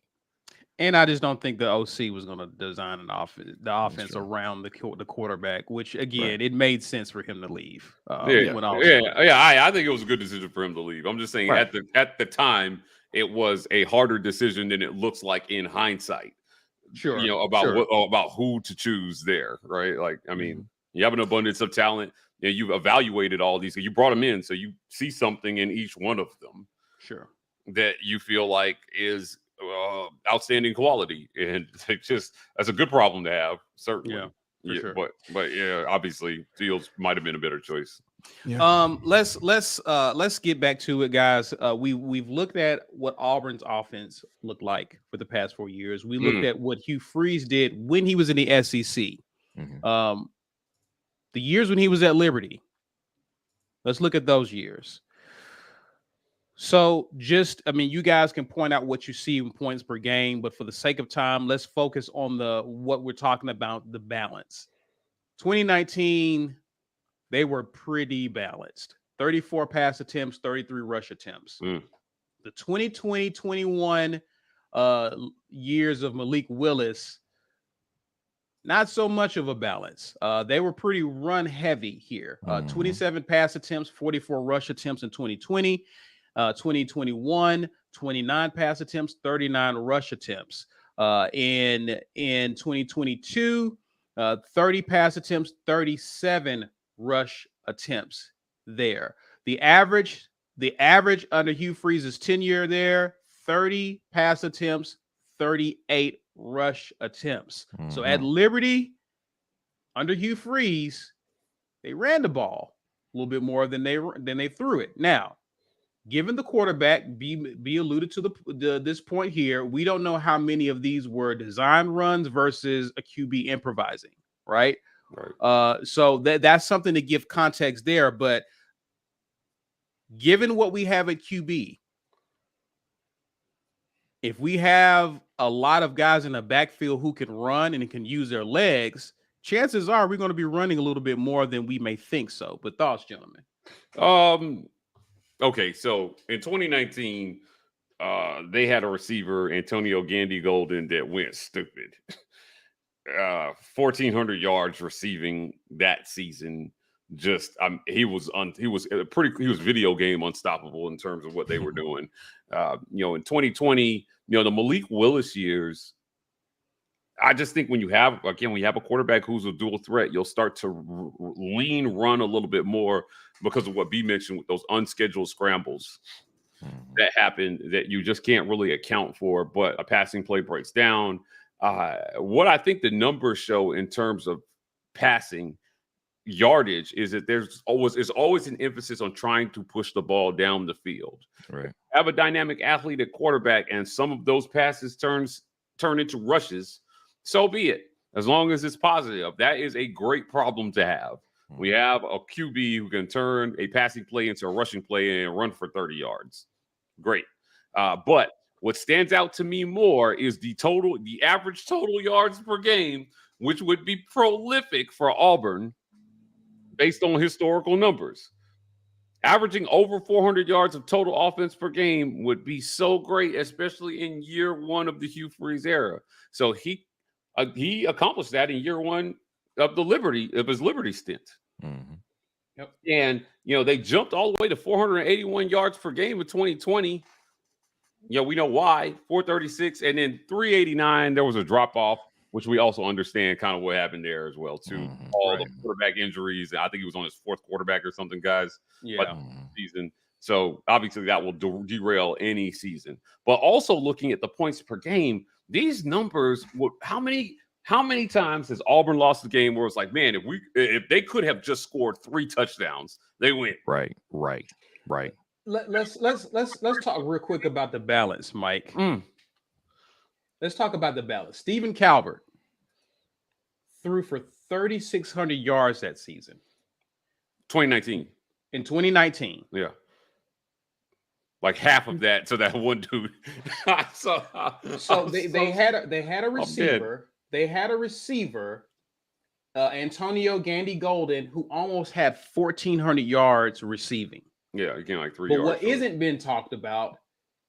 And I just don't think the OC was going to design the offense around the quarterback, which, again, it made sense for him to leave.
I think it was a good decision for him to leave. I'm just saying at the time, it was a harder decision than it looks like in hindsight.
Sure.
About who to choose there, right? Like, I mean, you have an abundance of talent. You've evaluated all these. You brought them in, so you see something in each one of them.
Sure. That
you feel like is outstanding quality, and that's a good problem to have, certainly.
Sure.
But obviously Fields might have been a better choice.
Yeah.
Let's get back to it, guys. We've looked at what Auburn's offense looked like for the past 4 years. We looked at what Hugh Freeze did when he was in the SEC.
Mhm.
The years when he was at Liberty. Let's look at those years. So you guys can point out what you see in points per game, but for the sake of time, let's focus on what we're talking about, the balance. 2019, they were pretty balanced. 34 pass attempts, 33 rush attempts. The 2020-21 years of Malik Willis, not so much of a balance. They were pretty run heavy here. 27 pass attempts, 44 rush attempts in 2020. 2021, 29 pass attempts, 39 rush attempts. In 2022, 30 pass attempts, 37 rush attempts there. The average under Hugh Freeze's tenure there, 30 pass attempts, 38 rush attempts. So at Liberty, under Hugh Freeze, they ran the ball a little bit more than they threw it. Now, given the quarterback, B alluded to this point here, we don't know how many of these were design runs versus a QB improvising, right? So that's something to give context there. But given what we have at QB, if we have a lot of guys in the backfield who can run and can use their legs, chances are we're going to be running a little bit more than we may think so. But thoughts, gentlemen?
Okay, so in 2019, they had a receiver, Antonio Gandy Golden, that went stupid. 1,400 yards receiving that season. He was video game unstoppable in terms of what they were doing. In 2020, the Malik Willis years, I just think when you have a quarterback who's a dual threat, you'll start to run a little bit more because of what B mentioned with those unscheduled scrambles that happen that you just can't really account for. But a passing play breaks down. What I think the numbers show in terms of passing yardage is that there's always an emphasis on trying to push the ball down the field.
Right.
Have a dynamic athlete at quarterback, and some of those passes turn into rushes. So be it. As long as it's positive, that is a great problem to have. We have a QB who can turn a passing play into a rushing play and run for 30 yards. Great. But what stands out to me more is the average total yards per game, which would be prolific for Auburn based on historical numbers. Averaging over 400 yards of total offense per game would be so great, especially in year one of the Hugh Freeze era. So he accomplished that in year one of his Liberty stint.
Yep.
And they jumped all the way to 481 yards per game in 2020. We know why. 436 and then 389. There was a drop off, which we also understand kind of what happened there as well too. All the quarterback injuries. I think he was on his fourth quarterback or something, guys.
Yeah.
Season. So obviously that will derail any season. But also looking at the points per game, these numbers. How many times has Auburn lost the game where it's like, man, if they could have just scored 3 touchdowns, they win.
Right.
Let's talk real quick about the balance, Mike. Let's talk about the balance. Stephen Calvert threw for 3,600 yards that season.
2019.
In 2019.
Yeah. Like half of that to that one dude.
They had a receiver. They had a receiver, Antonio Gandy Golden, who almost had 1,400 yards receiving.
Yeah, again, like 3
but
yards.
What isn't been talked about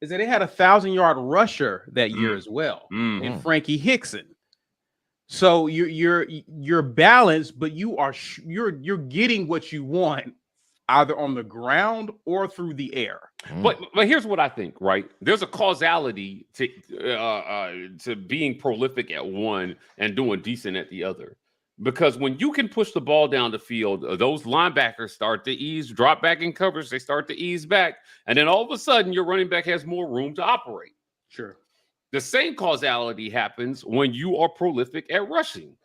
is that they had a 1,000-yard rusher that year as well, in Frankie Hickson. So you're balanced, but you're getting what you want either on the ground or through the air.
But here's what I think, right? There's a causality to being prolific at one and doing decent at the other. Because when you can push the ball down the field, those linebackers start to drop back in coverage. They start to ease back. And then all of a sudden, your running back has more room to operate.
Sure.
The same causality happens when you are prolific at rushing.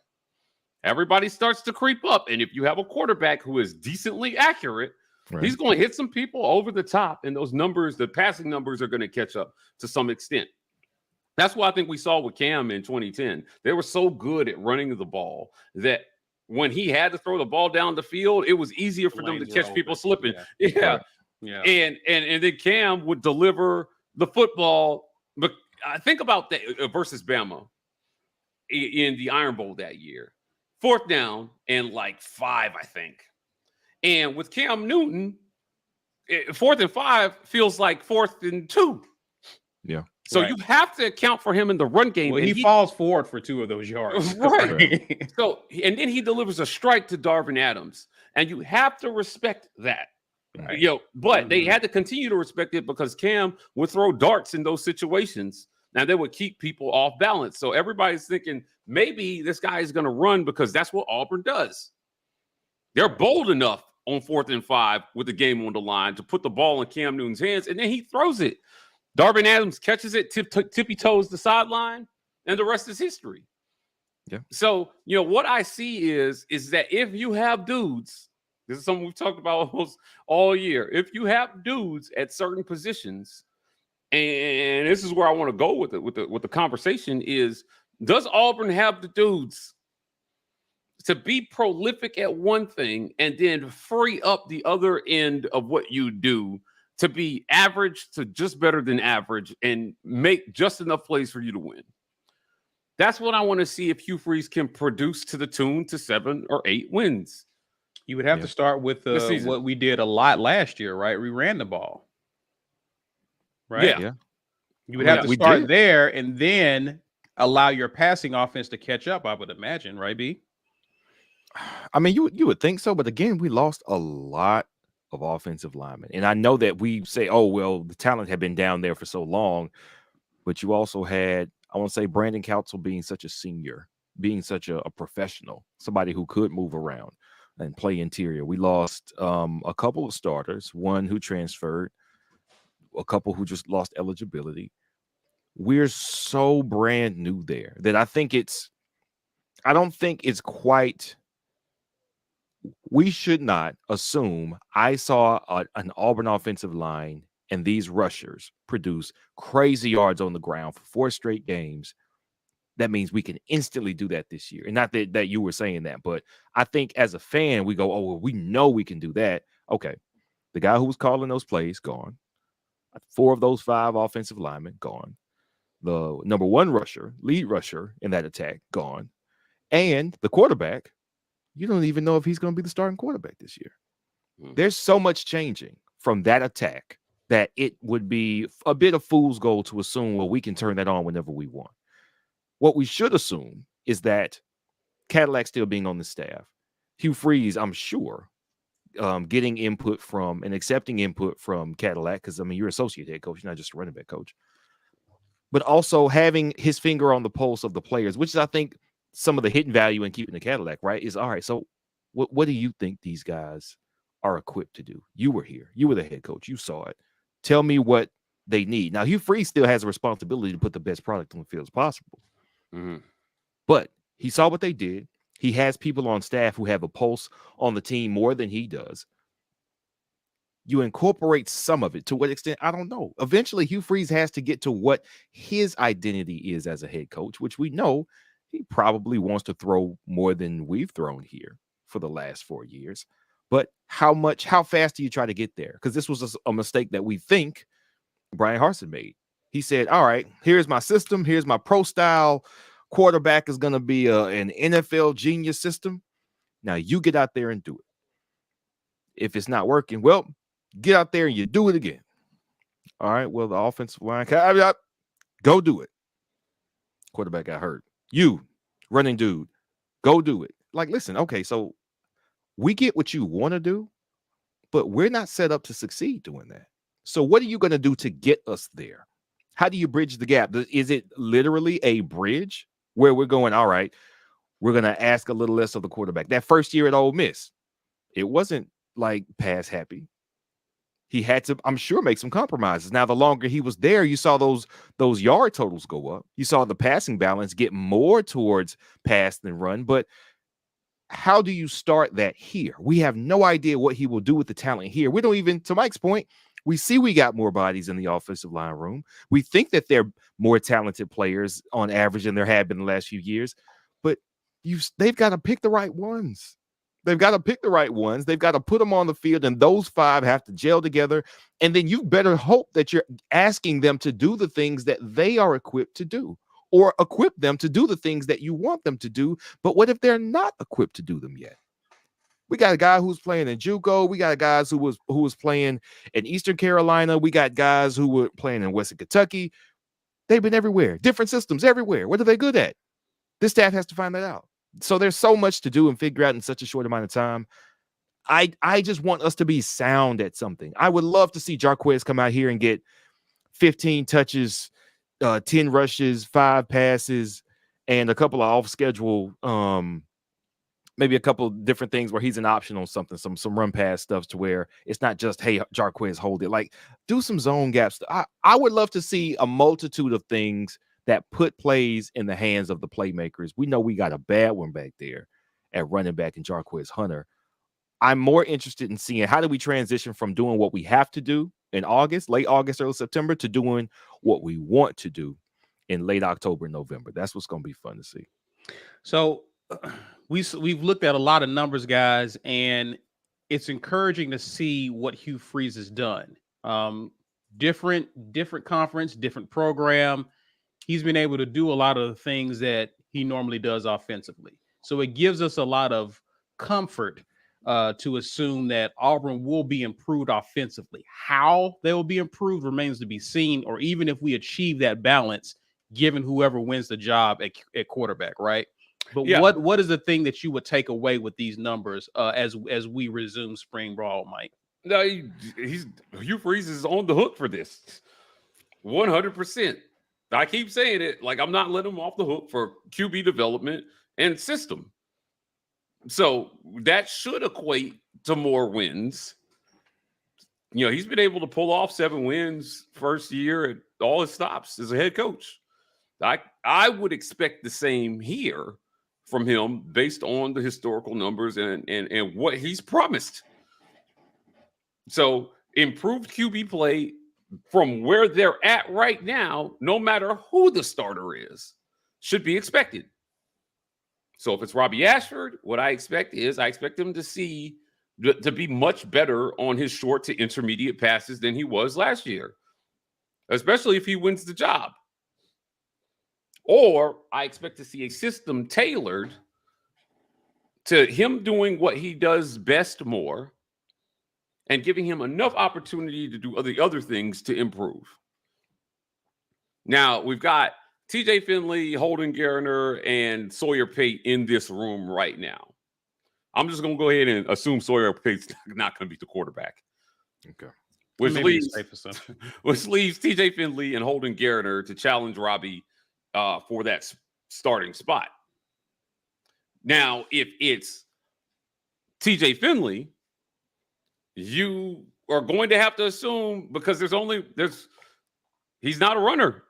everybody starts to creep up. And if you have a quarterback who is decently accurate, he's going to hit some people over the top, and those numbers, the passing numbers, are going to catch up to some extent. That's what I think we saw with Cam in 2010. They were so good at running the ball that when he had to throw the ball down the field, it was easier for them to catch people slipping. Yeah. And then Cam would deliver the football. But I think about that versus Bama in the Iron Bowl that year. 4th down and like 5, I think. And with Cam Newton, 4th and 5 feels like 4th and 2.
Yeah.
So you have to account for him in the run game.
Well, he falls forward for 2 of those yards.
Right. So, and then he delivers a strike to Darvin Adams. And you have to respect that. Right. But they had to continue to respect it because Cam would throw darts in those situations. Now, they would keep people off balance. So everybody's thinking maybe this guy is going to run because that's what Auburn does. They're bold enough on 4th and 5 with the game on the line to put the ball in Cam Newton's hands, and then he throws it. Darvin Adams catches it, tippy toes the sideline, and the rest is history.
Yeah.
So, what I see is that if you have dudes, this is something we've talked about almost all year. If you have dudes at certain positions, and this is where I want to go with it, with the conversation is, does Auburn have the dudes to be prolific at one thing and then free up the other end of what you do to be average to just better than average and make just enough plays for you to win? That's what I want to see if Hugh Freeze can produce to the tune to 7 or 8 wins.
You would have to start with what we did a lot last year, right? We ran the ball. Right?
Yeah.
You would have to start there and then allow your passing offense to catch up, I would imagine, right, B?
I mean, you would think so, but again, we lost a lot of offensive linemen. And I know that we say, oh, well, the talent had been down there for so long, but you also had, I want to say, Brandon Council being such a senior, being such a professional, somebody who could move around and play interior. We lost a couple of starters, one who transferred, a couple who just lost eligibility. We're so brand new there that I don't think it's quite. We should not assume I saw an Auburn offensive line and these rushers produce crazy yards on the ground for 4 straight games. That means we can instantly do that this year. And not that you were saying that, but I think as a fan, we go, oh, well, we know we can do that. Okay. The guy who was calling those plays, gone. 4 of those 5 offensive linemen, gone. The number 1 rusher, lead rusher in that attack, gone. And the quarterback, you don't even know if he's going to be the starting quarterback this year. There's so much changing from that attack that it would be a bit of fool's gold to assume, well, we can turn that on whenever we want. What we should assume is that Cadillac still being on the staff, Hugh Freeze, I'm sure, getting input from and accepting input from Cadillac, because, I mean, you're associate head coach, you're not just a running back coach, but also having his finger on the pulse of the players, which is, I think, some of the hidden value in keeping the Cadillac, right, is, all right, so what do you think these guys are equipped to do? You were here. You were the head coach. You saw it. Tell me what they need. Now, Hugh Freeze still has a responsibility to put the best product on the field as possible. But he saw what they did. He has people on staff who have a pulse on the team more than he does. You incorporate some of it. To what extent? I don't know. Eventually, Hugh Freeze has to get to what his identity is as a head coach, which we know he probably wants to throw more than we've thrown here for the last 4 years. But how fast do you try to get there? Because this was a mistake that we think Brian Harsin made. He said, all right, here's my system. Here's my pro style quarterback is going to be an NFL genius system. Now you get out there and do it. If it's not working, well, get out there and you do it again. All right, well, the offensive line, go do it. Quarterback got hurt. You, running dude, go do it. Like, listen, okay, so we get what you want to do, but we're not set up to succeed doing that. So what are you going to do to get us there? How do you bridge the gap? Is it literally a bridge where we're going, all right, we're going to ask a little less of the quarterback? That first year at Ole Miss, it wasn't like pass happy. He had to, I'm sure, make some compromises. Now, the longer he was there, you saw those yard totals go up. You saw the passing balance get more towards pass than run. But how do you start that here? We have no idea what he will do with the talent here. We don't even, to Mike's point, we see we got more bodies in the offensive line room. We think that they're more talented players on average than there have been the last few years, but they've got to pick the right ones. They've got to pick the right ones. They've got to put them on the field, and those 5 have to gel together. And then you better hope that you're asking them to do the things that they are equipped to do, or equip them to do the things that you want them to do. But what if they're not equipped to do them yet? We got a guy who's playing in JUCO. We got guys who was playing in Eastern Carolina. We got guys who were playing in Western Kentucky. They've been everywhere, different systems everywhere. What are they good at? This staff has to find that out. So there's so much to do and figure out in such a short amount of time. I just want us to be sound at something. I would love to see Jarquez come out here and get 15 touches, 10 rushes, 5 passes, and a couple of off-schedule, maybe a couple of different things where he's an option on something, some run pass stuff to where it's not just, hey, Jarquez, hold it. Like, do some zone gaps. I would love to see a multitude of things that put plays in the hands of the playmakers. We know we got a bad one back there at running back in Jarquez Hunter. I'm more interested in seeing how do we transition from doing what we have to do in August, late August, early September, to doing what we want to do in late October and November. That's what's going to be fun to see.
So we've looked at a lot of numbers, guys, and it's encouraging to see what Hugh Freeze has done. Different conference, different program. He's been able to do a lot of the things that he normally does offensively. So it gives us a lot of comfort to assume that Auburn will be improved offensively. How they will be improved remains to be seen, or even if we achieve that balance, given whoever wins the job at quarterback, right? But yeah, what is the thing that you would take away with these numbers as we resume spring ball, Mike?
No, Hugh Freeze is on the hook for this, 100%. I keep saying it, like, I'm not letting him off the hook for QB development and system. So that should equate to more wins. You know, he's been able to pull off 7 wins first year at all his stops as a head coach. I would expect the same here from him based on the historical numbers and what he's promised. So improved QB play from where they're at right now, no matter who the starter is, should be expected. So if it's Robbie Ashford, what I expect him to be much better on his short to intermediate passes than he was last year, especially if he wins the job. Or I expect to see a system tailored to him doing what he does best more and giving him enough opportunity to do other things to improve. Now, we've got TJ Finley, Holden Geriner, and Sawyer Pate in this room right now. I'm just going to go ahead and assume Sawyer Pate's not going to be the quarterback. Okay. Which leaves TJ Finley and Holden Geriner to challenge Robbie for that starting spot. Now, if it's TJ Finley, you are going to have to assume, because he's not a runner.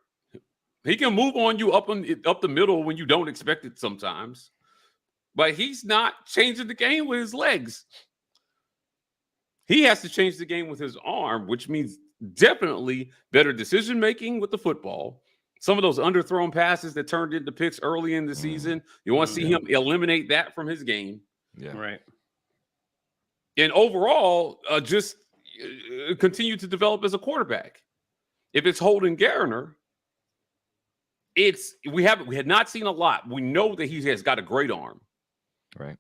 He can move on you up the middle when you don't expect it sometimes, but he's not changing the game with his legs. He has to change the game with his arm, which means definitely better decision making with the football. Some of those underthrown passes that turned into picks early in the season, you want to see him eliminate that from his game.
Yeah, right.
And overall, just continue to develop as a quarterback. If it's Holden Geriner, we had not seen a lot. We know that he has got a great arm,
right?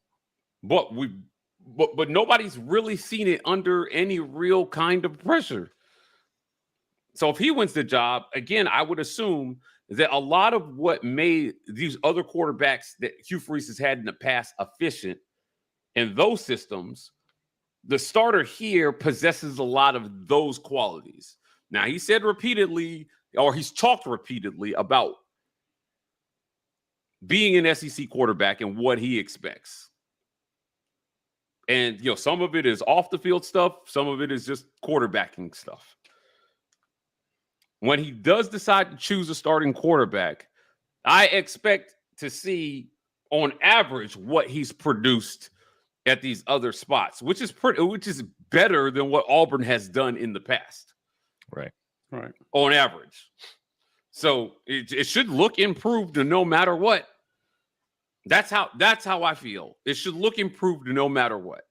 But nobody's really seen it under any real kind of pressure. So if he wins the job, again, I would assume that a lot of what made these other quarterbacks that Hugh Freeze has had in the past efficient in those systems, the starter here possesses a lot of those qualities. Now, he said repeatedly, or he's talked repeatedly about being an SEC quarterback and what he expects. And, some of it is off the field stuff. Some of it is just quarterbacking stuff. When he does decide to choose a starting quarterback, I expect to see on average what he's produced at these other spots, which is better than what Auburn has done in the past.
Right.
On average. So it should look improved no matter what. That's how I feel. It should look improved no matter what.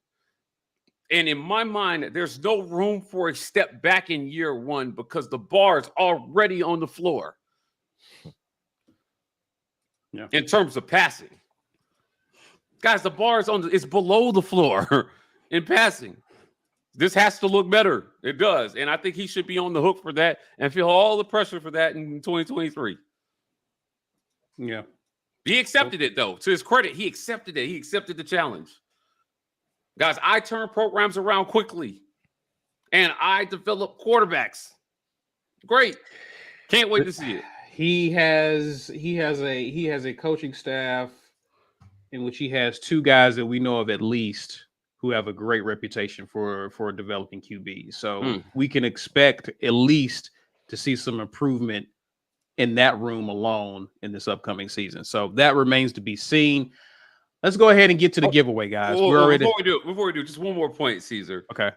And in my mind, there's no room for a step back in year one because the bar is already on the floor.
Yeah.
In terms of passing. Guys, the bar is below the floor in passing. This has to look better. It does. And I think he should be on the hook for that and feel all the pressure for that in 2023.
Yeah.
He accepted it, though. To his credit, he accepted it. He accepted the challenge. Guys, I turn programs around quickly. And I develop quarterbacks. Great. Can't wait to see it.
He has a coaching staff in which he has two guys that we know of at least who have a great reputation for developing QBs. So we can expect at least to see some improvement in that room alone in this upcoming season. So that remains to be seen. Let's go ahead and get to the giveaway, guys.
Before we do, just one more point, Caesar.
Okay.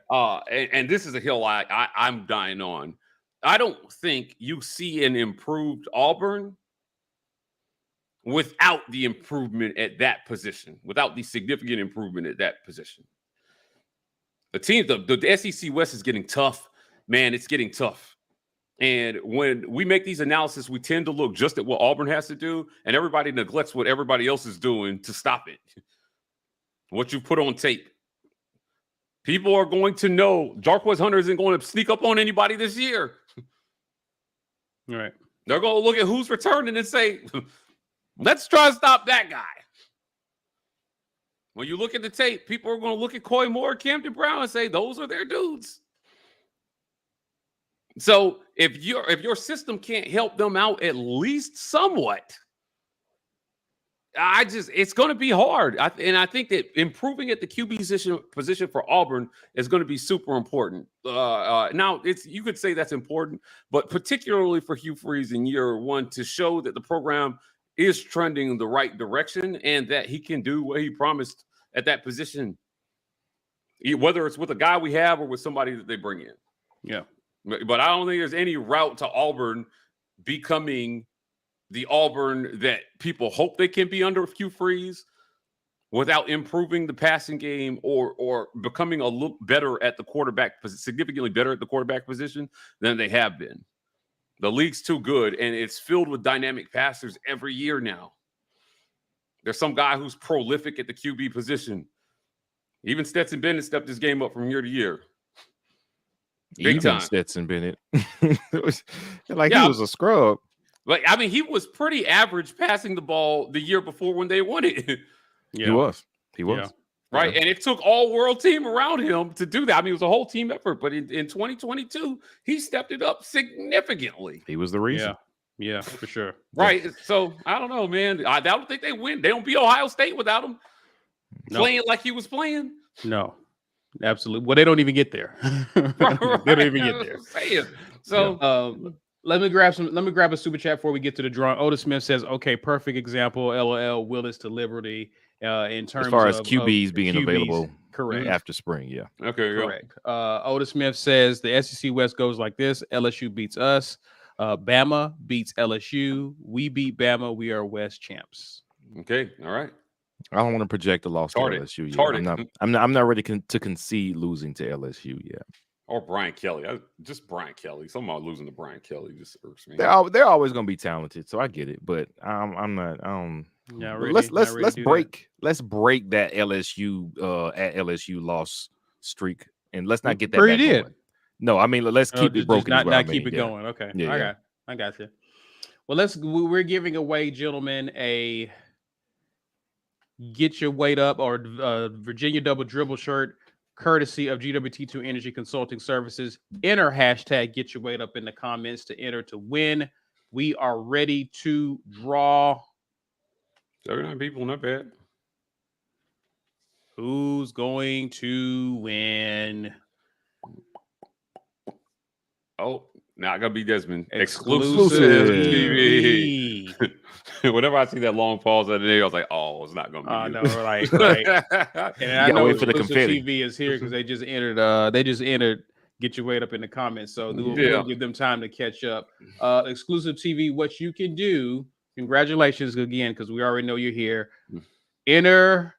And this is a hill I'm dying on. I don't think you see an improved Auburn without the improvement at that position, without the significant improvement at that position. The SEC West is getting tough. Man, it's getting tough. And when we make these analyses, we tend to look just at what Auburn has to do, and everybody neglects what everybody else is doing to stop it. What you put on tape. People are going to know Jarquez Hunter isn't going to sneak up on anybody this year.
All right.
They're going to look at who's returning and say, let's try to stop that guy. When you look at the tape, people are going to look at Coy Moore, Camden Brown, and say those are their dudes. So if your system can't help them out at least somewhat, it's going to be hard. And I think that improving at the QB position for Auburn is going to be super important. Now, you could say that's important, but particularly for Hugh Freeze in year one to show that the program is trending in the right direction and that he can do what he promised at that position, whether it's with a guy we have or with somebody that they bring in.
Yeah.
But I don't think there's any route to Auburn becoming the Auburn that people hope they can be under Hugh Freeze without improving the passing game or becoming a little better at the quarterback, significantly better at the quarterback position than they have been. The league's too good, and it's filled with dynamic passers every year now. There's some guy who's prolific at the QB position. Even Stetson Bennett stepped his game up from year to year. Big time.
Stetson Bennett. He was a scrub.
Like, I mean, he was pretty average passing the ball the year before when they won it.
Yeah. He was.
Yeah.
Right. Yeah. And it took all world team around him to do that. I mean, it was a whole team effort, but in 2022, he stepped it up significantly.
He was the reason.
Yeah, for sure.
Right. So I don't know, man. I don't think they win. They don't beat Ohio State without him playing like he was playing.
No, absolutely. Well, they don't even get there.
Right.
They don't even get there.
So
let me grab a super chat before we get to the drawing. Otis Smith says, okay, perfect example. LOL, Willis to Liberty. In terms
as far as
of
QBs being
QBs,
available
correct
after spring, yeah.
Okay,
correct. Otis Smith says the SEC West goes like this: LSU beats us, Bama beats LSU, we beat Bama, we are West champs.
Okay, all right.
I don't want to project a loss to LSU yet. I'm not ready to concede losing to LSU yet.
Or Brian Kelly. Just Brian Kelly. Somehow losing to Brian Kelly just irks me.
They're always going to be talented, so I get it. But I'm not. Let's break that LSU at LSU loss streak, and let's not get that back going. No, I mean let's keep it broken.
Not keep it going. Okay, I got you. Well, we're giving away, gentlemen, a Get Your Weight Up or Virginia Double Dribble shirt, courtesy of GWT2 Energy Consulting Services. Enter hashtag Get Your Weight Up in the comments to enter to win. We are ready to draw.
39 people, not bad.
Who's going to win?
Oh, not gonna be Desmond.
Exclusive TV.
whenever I see that long pause at the day, I was like, "Oh, it's not going to be you."
No, right. And I know
wait for the
Exclusive
confetti.
TV is here because they just entered. Get your weight up in the comments, so we'll give them time to catch up. Exclusive TV, what you can do. Congratulations again, because we already know you're here. Enter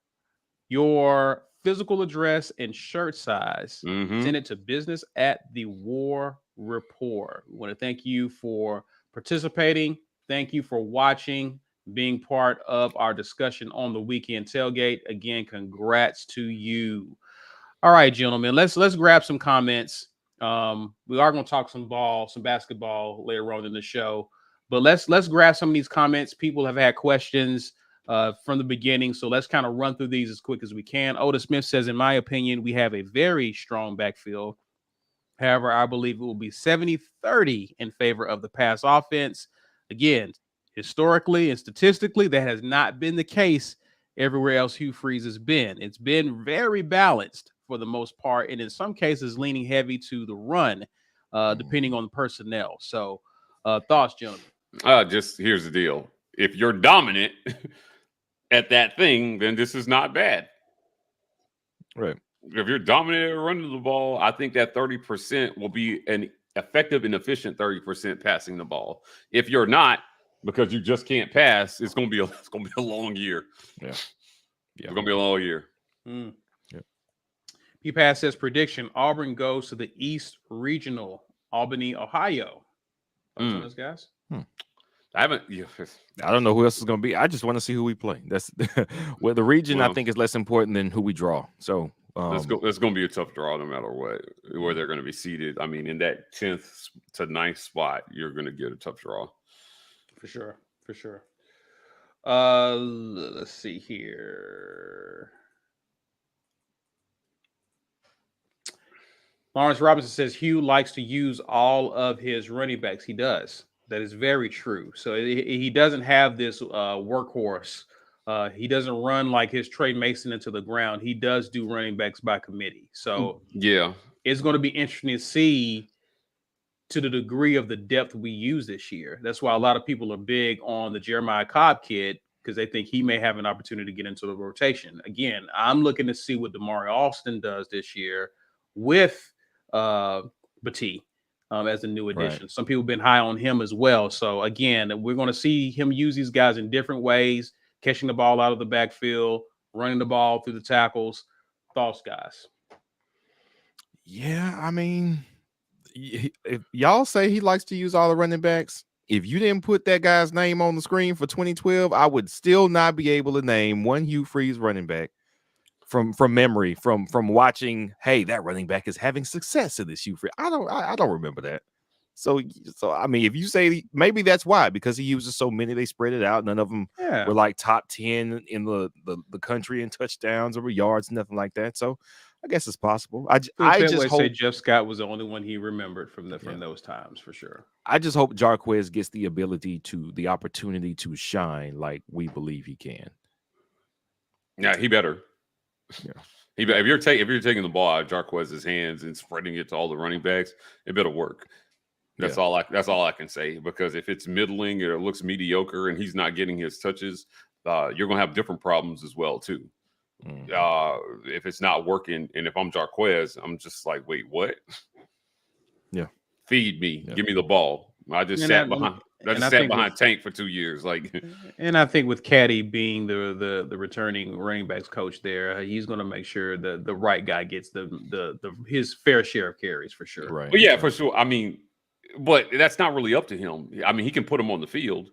your physical address and shirt size. Send it to business at the War Report. We want to thank you for participating. Thank you for watching, being part of our discussion on the weekend tailgate. Again, congrats to you. All right, gentlemen, let's grab some comments. We are going to talk some basketball later on in the show, but let's grab some of these comments. People have had questions from the beginning, so let's kind of run through these as quick as we can. Otis Smith says, in my opinion, we have a very strong backfield. However, I believe it will be 70-30 in favor of the pass offense. Again, historically and statistically, that has not been the case everywhere else Hugh Freeze has been. It's been very balanced for the most part, and in some cases leaning heavy to the run, depending on the personnel. So thoughts, gentlemen?
Just here's the deal. If you're dominant at that thing, then this is not bad.
Right.
If you're dominant at running the ball, I think that 30% will be an effective and efficient 30% passing the ball. If you're not, because you just can't pass, it's gonna be a long year.
Yeah.
It's gonna be a long year.
P-Pass says prediction: Auburn goes to the East Regional, Albany, Ohio. Thoughts on this, guys?
I
don't know who else is going to be. I just want to see who we play. That's well, the region. I think is less important than who we draw. So
it's going to be a tough draw, no matter what, where they're going to be seated. I mean, in that 10th to 9th spot, you're going to get a tough draw.
For sure. Let's see here. Lawrence Robinson says Hugh likes to use all of his running backs. He does. That is very true. So he doesn't have this workhorse. He doesn't run like his Trey Mason into the ground. He does do running backs by committee. So
yeah,
it's going to be interesting to see to the degree of the depth we use this year. That's why a lot of people are big on the Jeremiah Cobb kid, because they think he may have an opportunity to get into the rotation. Again, I'm looking to see what Damari Alston does this year with Batee. As a new addition. Right. Some people have been high on him as well. So again, we're going to see him use these guys in different ways, catching the ball out of the backfield, running the ball through the tackles. Thoughts, guys?
Yeah, I mean, if y'all say he likes to use all the running backs, if you didn't put that guy's name on the screen for 2012, I would still not be able to name one Hugh Freeze running back from memory, from watching. Hey, that running back is having success in this Hugh Freeze. I don't remember that. So I mean, if you say maybe that's why, because he uses so many, they spread it out. None of them were like top 10 in the country in touchdowns or yards, nothing like that. So I guess it's possible. I just hope
Jeff Scott was the only one he remembered from those times for sure.
I just hope Jarquez gets the opportunity to shine like we believe he can.
Yeah, he better.
Yeah.
If you're taking the ball out of Jarquez's hands and spreading it to all the running backs, it better work. That's all I can say, because if it's middling or it looks mediocre and he's not getting his touches, you're gonna have different problems as well too. If it's not working, and if I'm Jarquez, I'm just like, wait, what?
Yeah.
Feed me, give me the ball. I just sat behind Tank for 2 years,
And I think with Caddy being the returning running backs coach there, he's going to make sure the right guy gets his fair share of carries for sure.
Right.
Well, yeah, for sure. I mean, but that's not really up to him. I mean, he can put him on the field,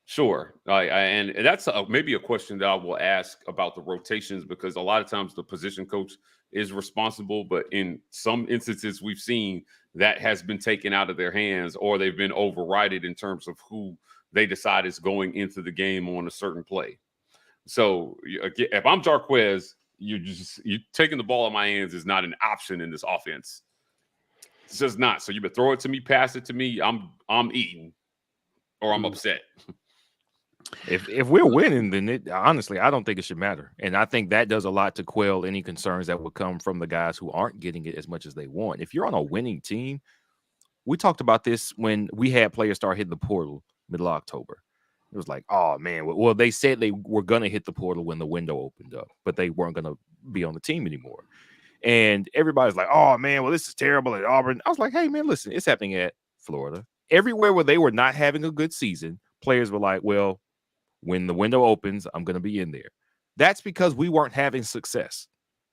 sure. And that's maybe a question that I will ask about the rotations, because a lot of times the position coach is responsible, but in some instances we've seen that has been taken out of their hands, or they've been overridden in terms of who they decide is going into the game on a certain play. So if I'm Jarquez, you taking the ball in my hands is not an option in this offense. It's just not. So you better throw it to me, pass it to me. I'm eating, or I'm upset.
If we're winning, then honestly, I don't think it should matter. And I think that does a lot to quell any concerns that would come from the guys who aren't getting it as much as they want. If you're on a winning team, we talked about this when we had players start hitting the portal middle of October. It was like, oh man, well, they said they were gonna hit the portal when the window opened up, but they weren't gonna be on the team anymore. And everybody's like, oh man, well, this is terrible at Auburn. I was like, hey man, listen, it's happening at Florida. Everywhere where they were not having a good season, players were like, well, when the window opens, I'm gonna be in there. That's because we weren't having success.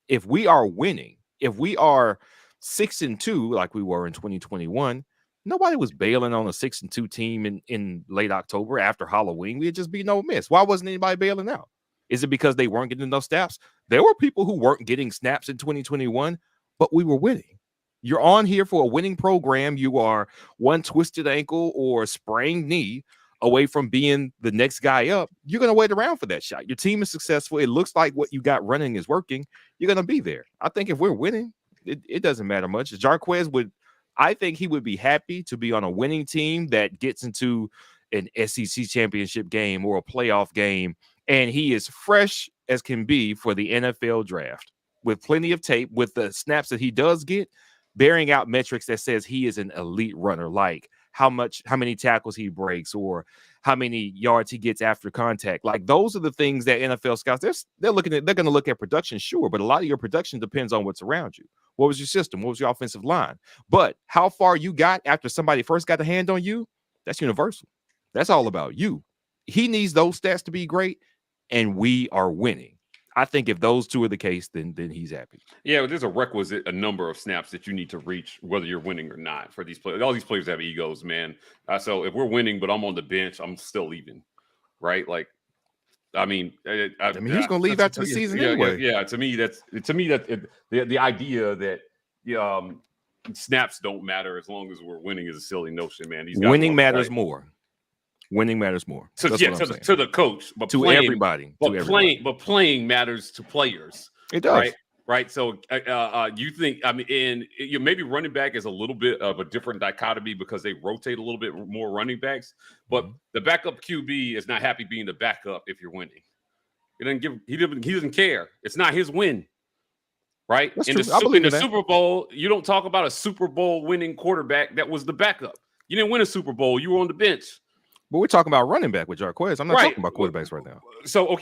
If we are winning, if we are 6-2 like we were in 2021, nobody was bailing on a 6-2 team in late October after Halloween. We'd just be no miss. Why wasn't anybody bailing out? Is it because they weren't getting enough snaps? There were people who weren't getting snaps in 2021, but we were winning. You're on here for a winning program. You are one twisted ankle or sprained knee away from being the next guy up. You're going to wait around for that shot. Your team is successful. It looks like what you got running is working. You're going to be there. I think if we're winning, it doesn't matter much. I think he would be happy to be on a winning team that gets into an SEC championship game or a playoff game, and he is fresh as can be for the NFL draft with plenty of tape, with the snaps that he does get, bearing out metrics that says he is an elite runner, like how many tackles he breaks or how many yards he gets after contact. Like those are the things that NFL scouts, they're going to look at production, sure, but a lot of your production depends on what's around you. What was your system? What was your offensive line? But how far you got after somebody first got a hand on you, that's universal. That's all about you. He needs those stats to be great, and we are winning. I think if those two are the case, then he's happy.
Yeah, there's a number of snaps that you need to reach, whether you're winning or not, for these players. All these players have egos, man. So if we're winning, but I'm on the bench, I'm still leaving, right? Like, I mean, he's
going to leave after the season anyway.
Yeah. To me, the idea that snaps don't matter as long as we're winning is a silly notion, man.
Winning matters more. Winning matters more.
To the coach, but
to everybody.
But playing matters to players.
It does.
Right. So you think, I mean, and maybe running back is a little bit of a different dichotomy because they rotate a little bit more running backs, but the backup QB is not happy being the backup if you're winning. He doesn't care. It's not his win. Right. In the Super Bowl, you don't talk about a Super Bowl winning quarterback that was the backup. You didn't win a Super Bowl. You were on the bench.
But we're talking about running back with Jarquez. I'm not talking about quarterbacks right now.
So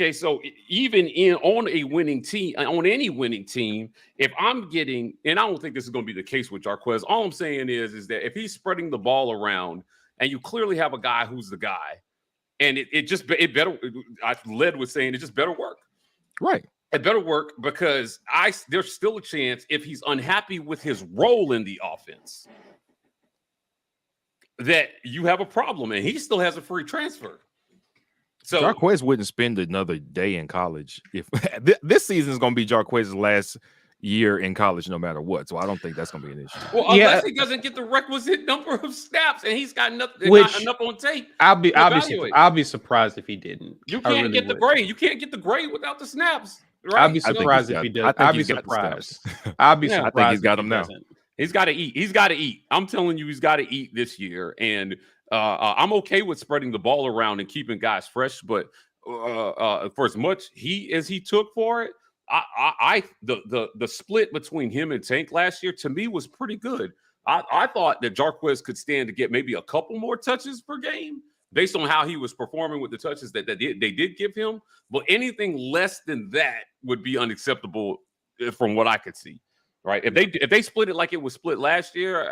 even on a winning team, on any winning team, if I'm getting, and I don't think this is going to be the case with Jarquez, all I'm saying is that if he's spreading the ball around and you clearly have a guy who's the guy, and it better, I led with saying it just better work.
Right.
It better work because there's still a chance if he's unhappy with his role in the offense that you have a problem, and he still has a free transfer. So
Jarquez wouldn't spend another day in college if this season is going to be Jarquez's last year in college, no matter what. So I don't think that's going to be an issue.
Well, unless he doesn't get the requisite number of snaps, and he's got enough on tape.
I'll be surprised if he didn't.
You can't get the grade. You can't get the grade without the snaps. Right?
I'll be surprised if he does. I'll be surprised. I'll be surprised.
I think he's got them now.
He's got to eat. He's got to eat. I'm telling you, he's got to eat this year. And I'm okay with spreading the ball around and keeping guys fresh. But for as much heat as he took for it, the split between him and Tank last year to me was pretty good. I thought that Jarquez could stand to get maybe a couple more touches per game based on how he was performing with the touches that they did give him. But anything less than that would be unacceptable from what I could see. Right. If they split it like it was split last year,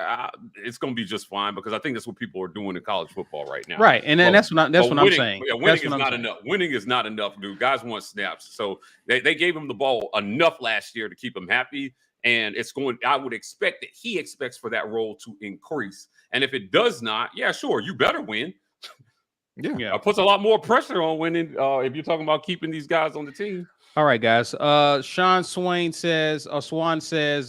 it's going to be just fine because I think that's what people are doing in college football right now.
Right. And then that's what I'm saying.
Yeah, winning is not enough. Winning is not enough, dude. Guys want snaps. So they gave him the ball enough last year to keep him happy. And I would expect that he expects for that role to increase. And if it does not, yeah, sure, you better win. Yeah. It puts a lot more pressure on winning if you're talking about keeping these guys on the team.
All right, guys. Sean Swan says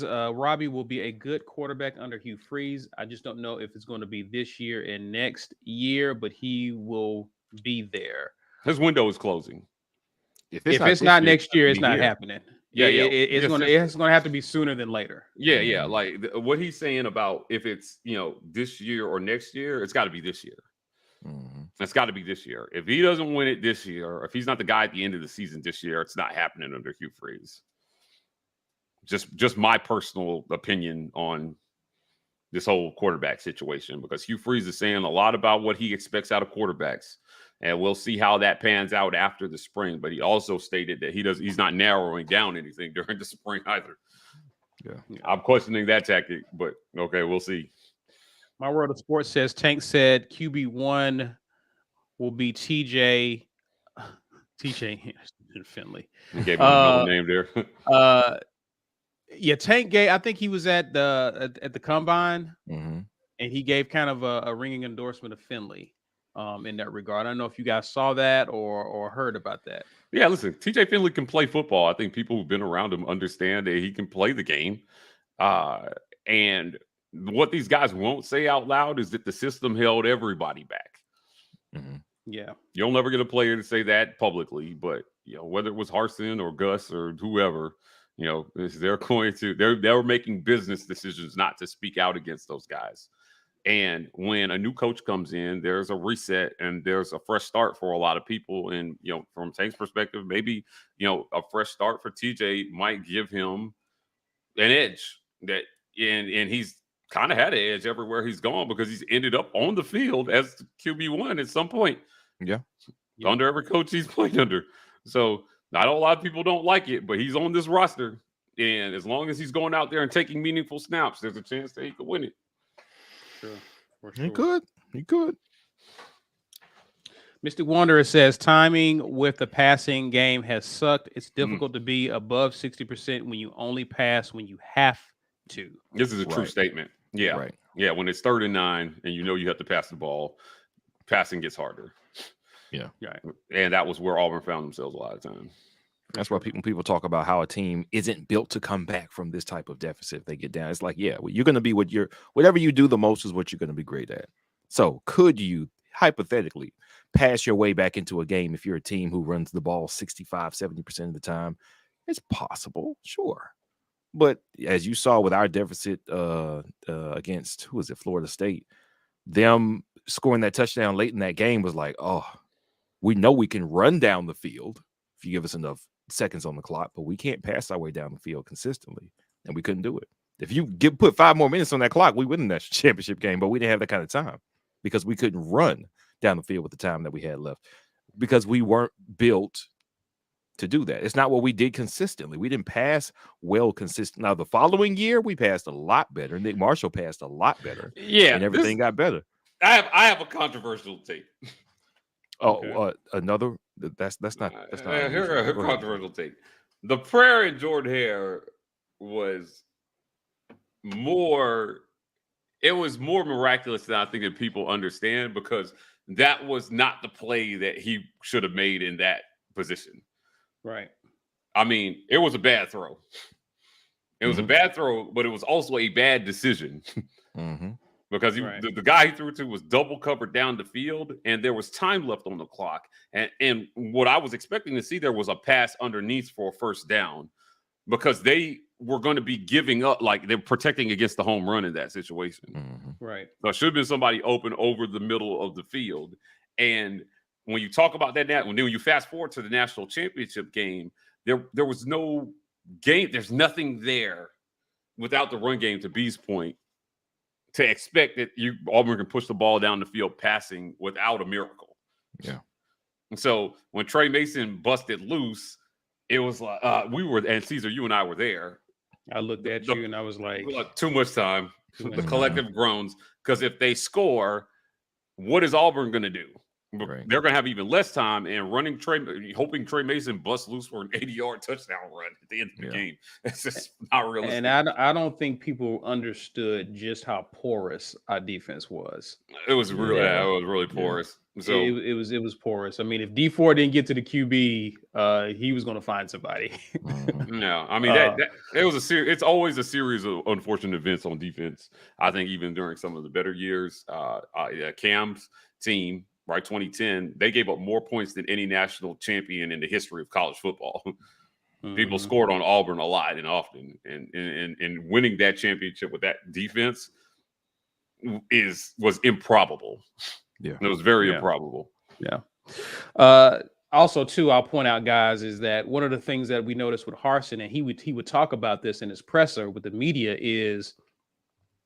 Robbie will be a good quarterback under Hugh Freeze. I just don't know if it's going to be this year and next year, but he will be there.
His window is closing.
If it's not next year, it's not happening. It's going to have to be sooner than later.
Yeah. Like what he's saying about if it's this year or next year, it's got to be this year. Mm-hmm. It's got to be this year. If he doesn't win it this year, if he's not the guy at the end of the season this year, it's not happening under Hugh Freeze. Just my personal opinion on this whole quarterback situation, because Hugh Freeze is saying a lot about what he expects out of quarterbacks. And we'll see how that pans out after the spring. But he also stated that he's not narrowing down anything during the spring either.
Yeah.
I'm questioning that tactic, but okay, we'll see.
My World of Sports says Tank said QB1 will be TJ Finley.
He gave him a middle name there.
Yeah, Tank gave. I think he was at the combine,
Mm-hmm.
and he gave kind of a ringing endorsement of Finley. In that regard, I don't know if you guys saw that or heard about that.
Yeah, listen, TJ Finley can play football. I think people who've been around him understand that he can play the game. And what these guys won't say out loud is that the system held everybody back.
Mm-hmm.
Yeah,
you'll never get a player to say that publicly, but whether it was Harsin or Gus or whoever, they're making business decisions not to speak out against those guys. And when a new coach comes in, there's a reset and there's a fresh start for a lot of people. And, from Tank's perspective, maybe, a fresh start for TJ might give him an edge and he's kind of had an edge everywhere he's gone because he's ended up on the field as QB1 at some point.
Yeah.
Under every coach he's played under. So I know a lot of people don't like it, but he's on this roster. And as long as he's going out there and taking meaningful snaps, there's a chance that he could win it.
Sure. For sure.
He could.
Mystic Wanderer says timing with the passing game has sucked. It's difficult to be above 60% when you only pass when you have to.
This is a true statement. Yeah.
Right.
Yeah. When it's 3rd and 9 and you have to pass the ball, passing gets harder.
Yeah.
Right.
And that was where Auburn found themselves a lot of times.
That's why people talk about how a team isn't built to come back from this type of deficit if they get down. It's like, you're going to be whatever you do the most is what you're going to be great at. So could you hypothetically pass your way back into a game if you're a team who runs the ball 65, 70% of the time? It's possible, sure. But as you saw with our deficit against, who was it, Florida State, them scoring that touchdown late in that game was like, oh, we know we can run down the field if you give us enough seconds on the clock, but we can't pass our way down the field consistently, and we couldn't do it. If you put 5 more minutes on that clock, we win that championship game, but we didn't have that kind of time because we couldn't run down the field with the time that we had left because we weren't built to do that. It's not what we did consistently. We didn't pass well consistent. Now, the following year, we passed a lot better. Nick Marshall passed a lot better.
Yeah.
And everything got better.
I have a controversial take.
Oh, another. That's not.
Her controversial take. The prayer in Jordan Hare was more. It was more miraculous than I think that people understand because that was not the play that he should have made in that position.
Right.
I mean, it was a bad throw. It was a bad throw, but it was also a bad decision. Because the guy he threw to was double covered down the field, and there was time left on the clock. And what I was expecting to see there was a pass underneath for a first down because they were going to be giving up, like they're protecting against the home run in that situation.
Right.
So it should have been somebody open over the middle of the field. And when you talk about that, when you fast forward to the national championship game, there was no game. There's nothing there without the run game, to B's point, to expect that Auburn can push the ball down the field passing without a miracle.
Yeah.
And so when Trey Mason busted loose, it was like and Caesar, you and I were there.
I looked at you and I was like,
too much time. The collective groans. Because if they score, what is Auburn going to do?
Right.
They're going to have even less time and hoping Trey Mason busts loose for an 80-yard touchdown run at the end of the game. It's just not realistic.
And I don't think people understood just how porous our defense was.
It was really porous. So
it was porous. I mean, if D4 didn't get to the QB, he was going to find somebody.
No, I mean it was it's always a series of unfortunate events on defense. I think even during some of the better years, Cam's team. Right, 2010, they gave up more points than any national champion in the history of college football. People scored on Auburn a lot and often, and winning that championship with that defense was improbable.
Yeah,
it was very improbable.
Yeah. Also, too, I'll point out, guys, is that one of the things that we noticed with Harsin, and he would talk about this in his presser with the media, is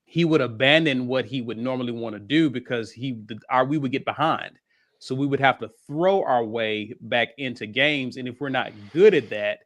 he would abandon what he would normally want to do because we would get behind. So we would have to throw our way back into games. And if we're not good at that,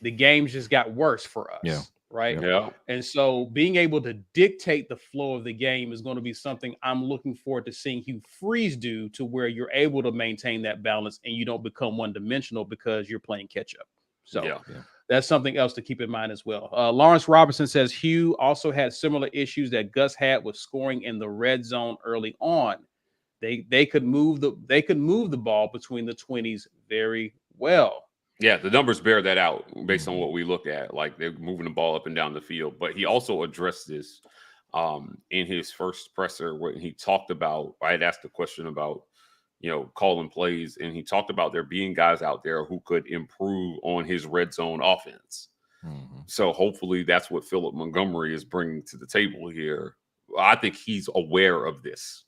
the games just got worse for us.
Yeah.
Right.
Yeah.
And so being able to dictate the flow of the game is going to be something I'm looking forward to seeing Hugh Freeze do, to where you're able to maintain that balance and you don't become one dimensional because you're playing catch up. So that's something else to keep in mind as well. Lawrence Robertson says Hugh also had similar issues that Gus had with scoring in the red zone early on. They could move the ball between the 20s very well.
Yeah, the numbers bear that out based on what we look at. Like, they're moving the ball up and down the field. But he also addressed this in his first presser when he talked about, I had asked a question about, calling plays, and he talked about there being guys out there who could improve on his red zone offense. Mm-hmm. So hopefully that's what Philip Montgomery is bringing to the table here. I think he's aware of this.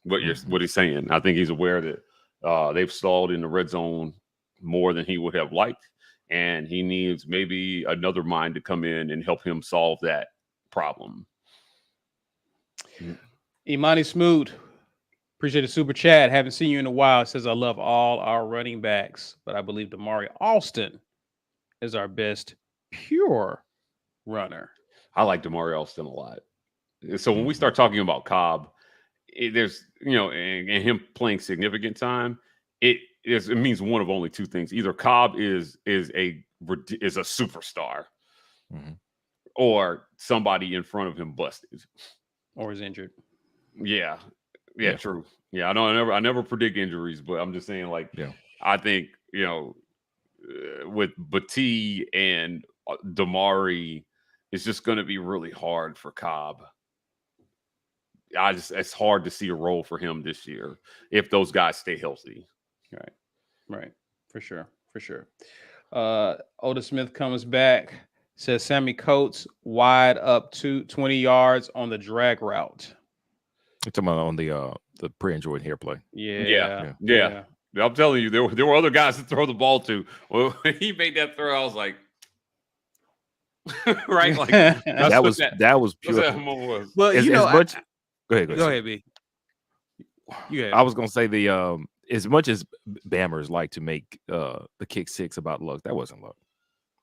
What he's saying. I think he's aware that they've stalled in the red zone more than he would have liked, and he needs maybe another mind to come in and help him solve that problem.
Imani Smoot, appreciate the super chat. Haven't seen you in a while. It says, I love all our running backs, but I believe Damari Alston is our best pure runner.
I like Damari Alston a lot. So when we start talking about Cobb, there's, and him playing significant time, it means one of only two things. Either Cobb is a superstar, or somebody in front of him busted
or is injured.
Yeah, true. Yeah, I never predict injuries, but I'm just saying, I think with Batee and Damari, it's just going to be really hard for Cobb. It's hard to see a role for him this year if those guys stay healthy.
Right. For sure. Otis Smith comes back, says Sammy Coates wide up to 20 yards on the drag route.
You're talking about on the pre-enjoyed hair play.
Yeah. I'm telling you, there were other guys to throw the ball to. Well, when he made that throw, I was like, right? Like
that was pure.
Well,
go ahead,
B. Yeah,
I was gonna say as much as Bammers like to make the kick six about luck, that wasn't luck.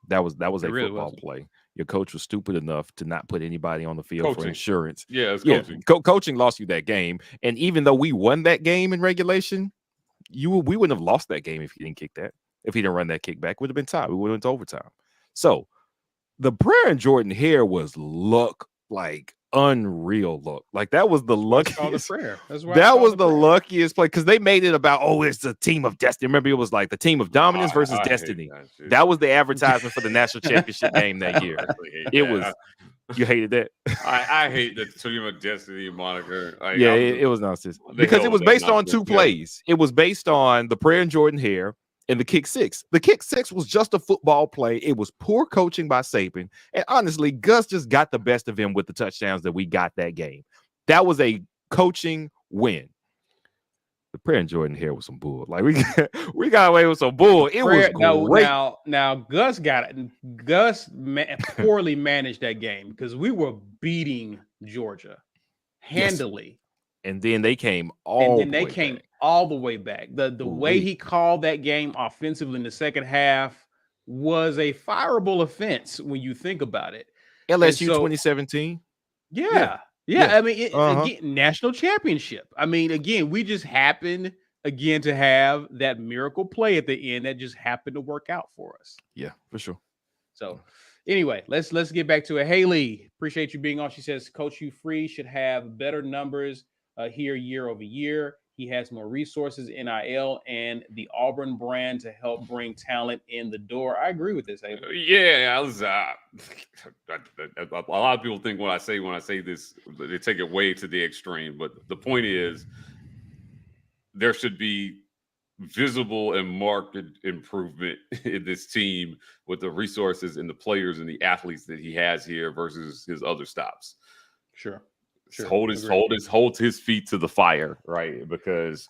That was a football play. Your coach was stupid enough to not put anybody on the field for insurance.
Yeah, it's coaching.
Coaching lost you that game, and even though we won that game in regulation, we wouldn't have lost that game if he didn't kick that. If he didn't run that kick back, would have been tied. We would have went to overtime. So the prayer in Jordan Hare was luck, like unreal luck. Like that was the luckiest. That was the luckiest play because they made it about, it's a team of destiny. Remember, it was like the team of dominance versus destiny. That was the advertisement for the national championship game that year. You hated that.
I hate the team of destiny moniker.
It was nonsense because it was based on two plays. It was based on the prayer in Jordan Hare and the kick six. The kick six was just a football play. It was poor coaching by Saban. And honestly, Gus just got the best of him with the touchdowns that we got that game. That was a coaching win. The prayer in Jordan Hare was some bull. Like we got away with some bull. It was great.
Now Gus got it. Gus poorly managed that game because we were beating Georgia handily.
Yes. And then they came all the way back. The way he called that game offensively in the second half was a fireable offense when you think about it. LSU 2017. Yeah. I mean, again, national championship. I mean, again, we just happened to have that miracle play at the end that just happened to work out for us. Yeah, for sure.
So anyway, let's get back to it. Haley, appreciate you being on. She says Coach Hugh Freeze should have better numbers here year over year. He has more resources, NIL, and the Auburn brand to help bring talent in the door. I agree with this.
Yeah, a lot of people think when I say this, they take it way to the extreme. But the point is, there should be visible and marked improvement in this team with the resources and the players and the athletes that he has here versus his other stops.
Sure.
Hold his feet to the fire, right? Because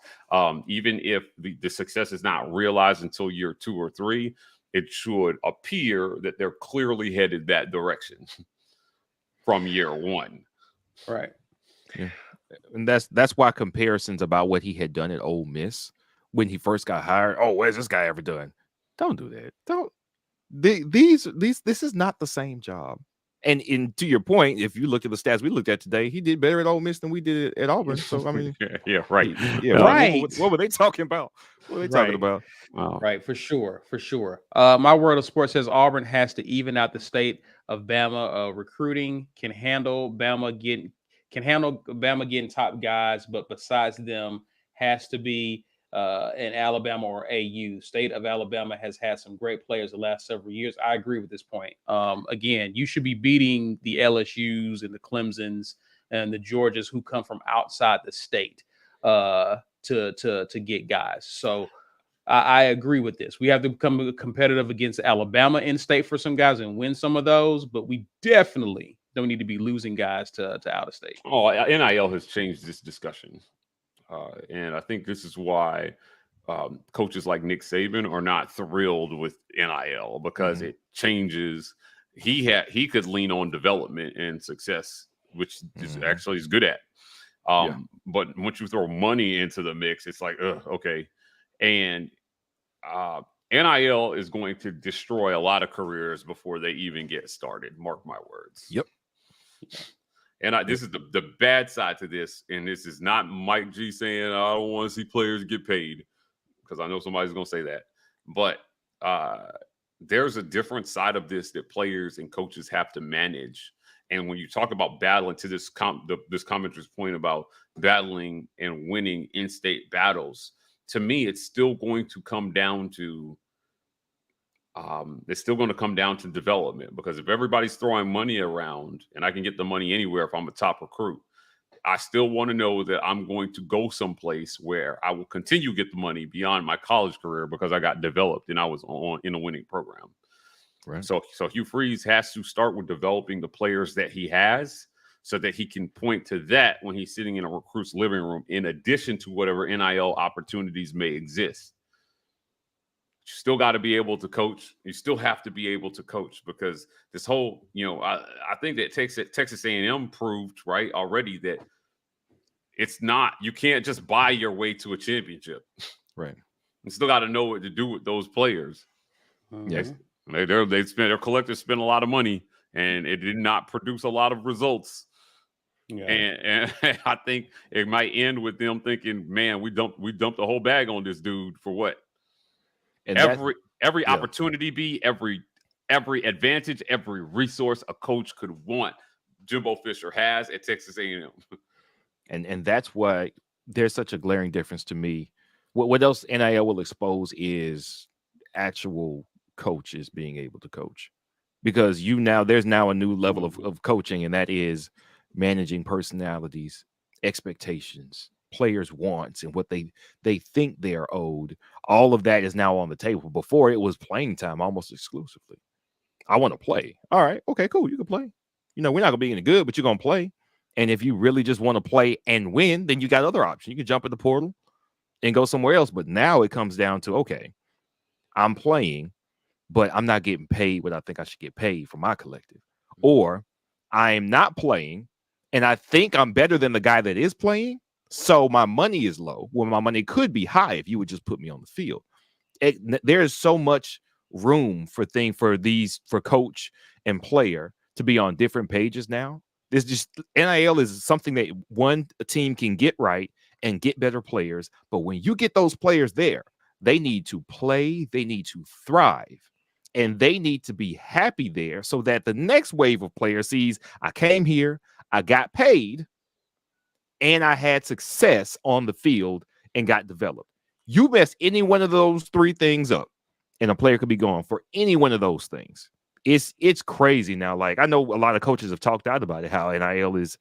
even if the success is not realized until year 2 or 3, it should appear that they're clearly headed that direction from year 1.
Right.
Yeah. And that's why comparisons about what he had done at Ole Miss when he first got hired. Oh, where's this guy ever done? Don't do that. Don't. This is not the same job. And to your point, if you look at the stats we looked at today, he did better at Ole Miss than we did at Auburn. So I mean,
yeah, right.
Right.
What were they talking about? What were they talking about?
Wow.
Right, for sure. My World of Sports says Auburn has to even out the state of Bama recruiting, can handle Bama getting top guys, but besides them has to be in Alabama or AU. State of Alabama has had some great players the last several years. I agree with this point. Again, you should be beating the LSUs and the Clemsons and the Georgias who come from outside the state to get guys. So I agree with this. We have to become competitive against Alabama in state for some guys and win some of those, but we definitely don't need to be losing guys to out of state.
Oh, NIL has changed this discussion. And I think this is why coaches like Nick Saban are not thrilled with NIL because it changes. He could lean on development and success, which is actually is good at. But once you throw money into the mix, it's like, okay. And NIL is going to destroy a lot of careers before they even get started. Mark my words.
Yep.
And this is the bad side to this. And this is not Mike G saying, I don't want to see players get paid, because I know somebody's going to say that. But there's a different side of this that players and coaches have to manage. And when you talk about battling, to this commenter's point about battling and winning in-state battles, to me, it's still going to come down to development, because if everybody's throwing money around and I can get the money anywhere if I'm a top recruit, I still want to know that I'm going to go someplace where I will continue to get the money beyond my college career because I got developed and I was in a winning program.
Right.
So Hugh Freeze has to start with developing the players that he has so that he can point to that when he's sitting in a recruit's living room, in addition to whatever NIL opportunities may exist. You still got to be able to coach. You still have to be able to coach, because this whole, I think that Texas A&M proved right already that it's not, you can't just buy your way to a championship.
Right.
You still got to know what to do with those players.
Yes.
Their collectors spent a lot of money and it did not produce a lot of results. Yeah. And I think it might end with them thinking, man, we dumped the whole bag on this dude for what? And every opportunity, every advantage, every resource a coach could want, Jimbo Fisher has at Texas A&M.
And that's why there's such a glaring difference to me. What else NIL will expose is actual coaches being able to coach, because there's now a new level of coaching, and that is managing personalities, expectations, players' wants, and what they think they are owed. All of that is now on the table. Before, it was playing time almost exclusively. I want to play. All right, okay, cool. You can play. We're not gonna be any good, but you're gonna play. And if you really just want to play and win, then you got other options. You can jump in the portal and go somewhere else. But now it comes down to, okay, I'm playing, but I'm not getting paid what I think I should get paid for my collective. Or I am not playing, and I think I'm better than the guy that is playing, so my money is low. Well, my money could be high if you would just put me on the field. There is so much room for coach and player to be on different pages now. This just NIL is something that a team can get right and get better players. But when you get those players there, they need to play, they need to thrive, and they need to be happy there so that the next wave of players sees, I came here, I got paid, and I had success on the field and got developed. You mess any one of those three things up, and a player could be gone for any one of those things. It's crazy now. Like, I know a lot of coaches have talked out about it, how NIL is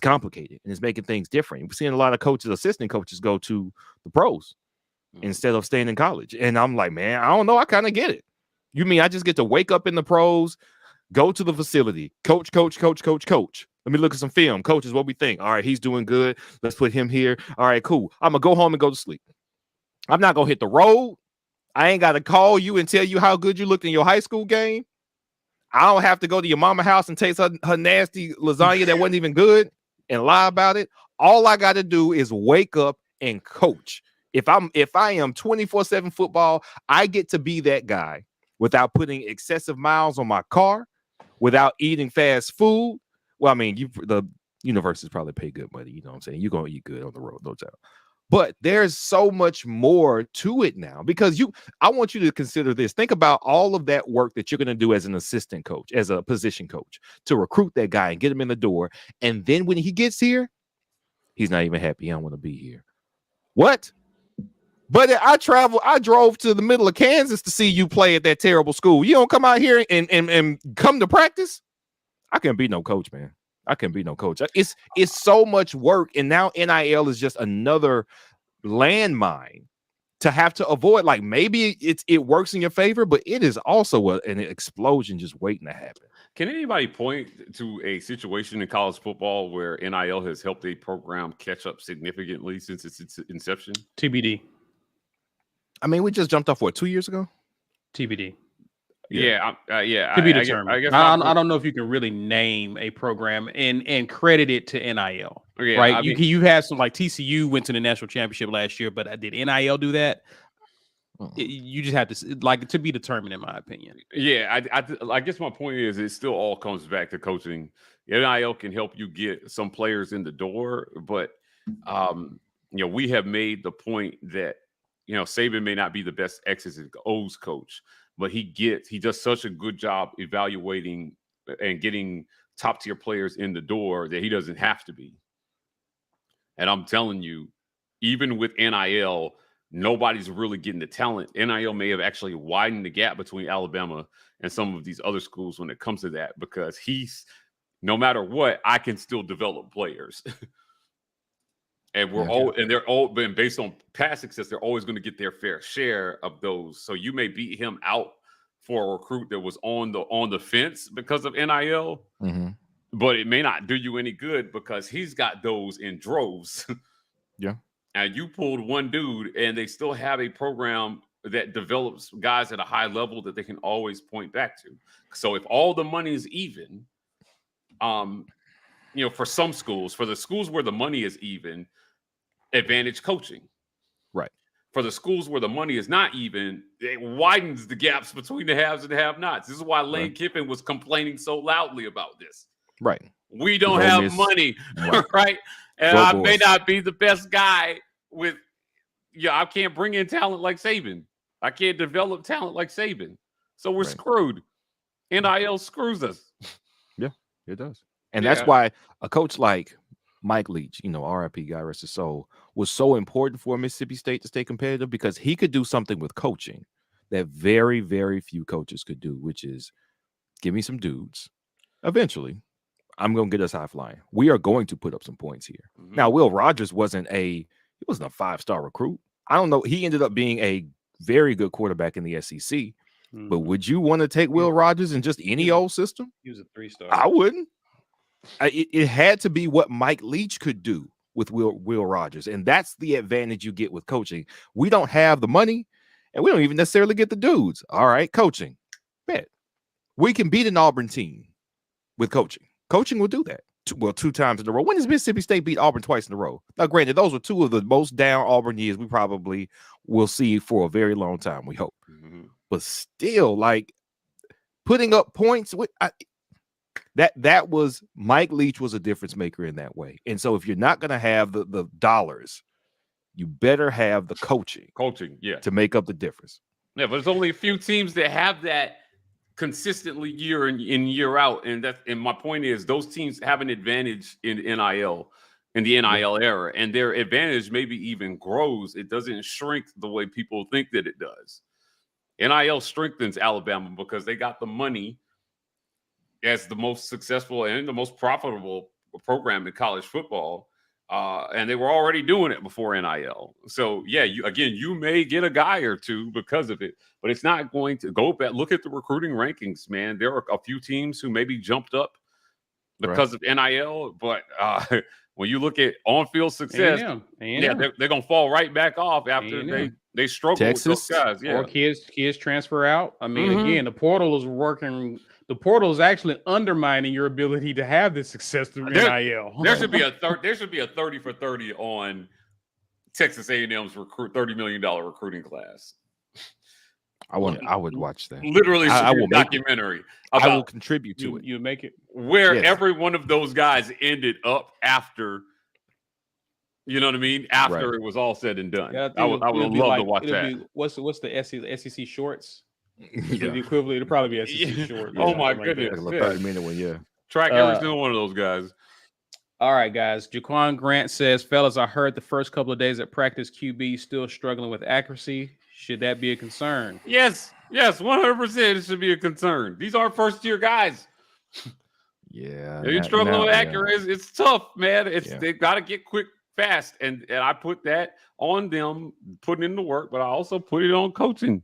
complicated and it's making things different. We're seeing a lot of coaches, assistant coaches, go to the pros instead of staying in college. And I'm like, man, I don't know. I kind of get it. You mean I just get to wake up in the pros, go to the facility, coach. Let me look at some film. Coaches, what we think? All right, he's doing good. Let's put him here. All right, cool. I'm going to go home and go to sleep. I'm not going to hit the road. I ain't got to call you and tell you how good you looked in your high school game. I don't have to go to your mama's house and taste her nasty lasagna that wasn't even good and lie about it. All I got to do is wake up and coach. If I am 24/7 football, I get to be that guy without putting excessive miles on my car, without eating fast food. Well, I mean, the universities probably pay good money. You know what I'm saying? You're going to eat good on the road, no doubt. But there's so much more to it now because I want you to consider this. Think about all of that work that you're going to do as an assistant coach, as a position coach, to recruit that guy and get him in the door. And then when he gets here, he's not even happy. He don't want to be here. What? But I drove to the middle of Kansas to see you play at that terrible school. You don't come out here and come to practice? I can't be no coach, man. I can be no coach. It's so much work, and now NIL is just another landmine to have to avoid. Like maybe it works in your favor, but it is also an explosion just waiting to happen.
Can anybody point to a situation in college football where NIL has helped a program catch up significantly since its inception?
TBD.
I mean, we just jumped off 2 years ago.
TBD.
Yeah.
To be determined. I don't know if you can really name a program and credit it to NIL.
Yeah,
right? You had some like TCU went to the national championship last year, but did NIL do that? You just have to be determined, in my opinion.
Yeah, I guess my point is it still all comes back to coaching. NIL can help you get some players in the door, but we have made the point that Saban may not be the best X's and O's coach, but he does such a good job evaluating and getting top tier players in the door that he doesn't have to be. And I'm telling you, even with NIL, nobody's really getting the talent. NIL may have actually widened the gap between Alabama and some of these other schools when it comes to that, because no matter what, I can still develop players. And they're all been based on past success. They're always going to get their fair share of those. So you may beat him out for a recruit that was on the fence because of NIL, but it may not do you any good because he's got those in droves.
Yeah.
And you pulled one dude, and they still have a program that develops guys at a high level that they can always point back to. So if all the money is even, for some schools, for the schools where the money is even, advantage coaching.
Right.
For the schools where the money is not even, it widens the gaps between the haves and the have-nots. This is why Lane Kiffin was complaining so loudly about this.
Right.
We don't have money, right? And I may not be the best guy with, I can't bring in talent like Saban. I can't develop talent like Saban. So we're screwed. NIL screws us.
Yeah, it does. And that's why a coach like Mike Leach, RIP, guy rest his soul, was so important for Mississippi State to stay competitive, because he could do something with coaching that very, very few coaches could do, which is give me some dudes. Eventually, I'm going to get us high flying. We are going to put up some points here. Now, Will Rogers wasn't a 5-star recruit. I don't know. He ended up being a very good quarterback in the SEC. But would you want to take Will Rogers in just any old system?
He was a 3-star.
I wouldn't. It had to be what Mike Leach could do with Will Rogers. And that's the advantage you get with coaching. We don't have the money, and we don't even necessarily get the dudes. All right, coaching. Bet. We can beat an Auburn team with coaching. Coaching will do that. 2 times in a row. When does Mississippi State beat Auburn twice in a row? Now, granted, those were 2 of the most down Auburn years we probably will see for a very long time, we hope. But still, like, putting up points with that was Mike Leach was a difference maker in that way. And so if you're not going to have the dollars, you better have the coaching to make up the difference.
Yeah, but there's only a few teams that have that consistently year in year out, and my point is those teams have an advantage in NIL, in the NIL era, and their advantage maybe even grows. It doesn't shrink the way people think that it does. NIL strengthens Alabama because they got the money as the most successful and the most profitable program in college football, and they were already doing it before NIL. So you may get a guy or two because of it, but it's not going to go back. Look at the recruiting rankings, man. There are a few teams who maybe jumped up because of NIL, but when you look at on-field success, they're going to fall right back off after they struggle with those guys. Yeah.
Or kids transfer out. I mean, again, the portal is working the portal is actually undermining your ability to have this success through NIL.
There should be a 30 for 30 on Texas A&M's $30 million recruiting class.
I would watch that.
Literally,
I will
a documentary.
I will contribute to it.
You make it
where every one of those guys ended up after. You know what I mean? After it was all said and done.
Yeah,
I would love to watch that.
What's the SEC shorts?
Yeah.
The equivalent, it'll probably be SEC short.
Oh my goodness.
Like a 30-minute one, yeah.
Track every single one of those guys.
All right, guys. Jaquan Grant says, fellas, I heard the first couple of days at practice QB still struggling with accuracy. Should that be a concern?
Yes, 100%. It should be a concern. These are first-year guys.
Yeah.
If you're struggling with accuracy, it's tough, man. They got to get quick, fast, and I put that on them, putting in the work, but I also put it on coaching.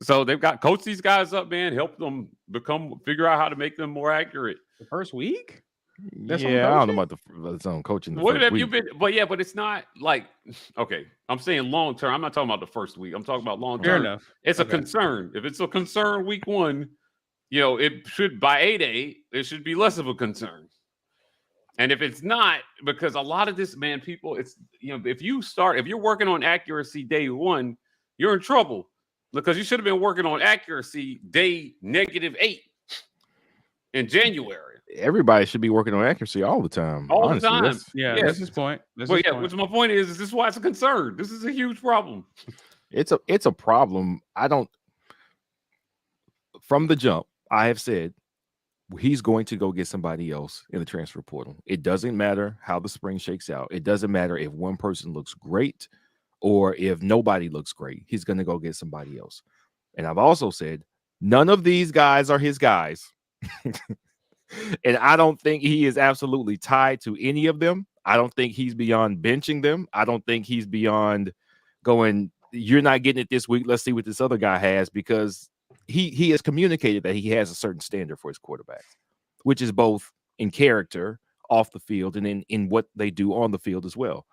So they've got coach these guys up, man. Help them figure out how to make them more accurate.
The first week?
I don't know about the zone coaching.
What have you been? But it's not like okay. I'm saying long term. I'm not talking about the first week. I'm talking about long term.
Fair enough.
It's a concern. If it's a concern week one, it should by 8-8, it should be less of a concern. And if it's not, because a lot of this, man, people, it's if you're working on accuracy day one, you're in trouble because you should have been working on accuracy day -8 in January.
Everybody should be working on accuracy all the time.
All the time.
That's his point.
Which my point is this is why it's a concern. This is a huge problem.
It's a problem. From the jump, I have said he's going to go get somebody else in the transfer portal. It doesn't matter how the spring shakes out. It doesn't matter if one person looks great or if nobody looks great. He's going to go get somebody else. And I've also said none of these guys are his guys. And I don't think he is absolutely tied to any of them. I don't think he's beyond benching them. I don't think he's beyond going, you're not getting it this week. Let's see what this other guy has, because he has communicated that he has a certain standard for his quarterbacks, which is both in character off the field and in what they do on the field as well.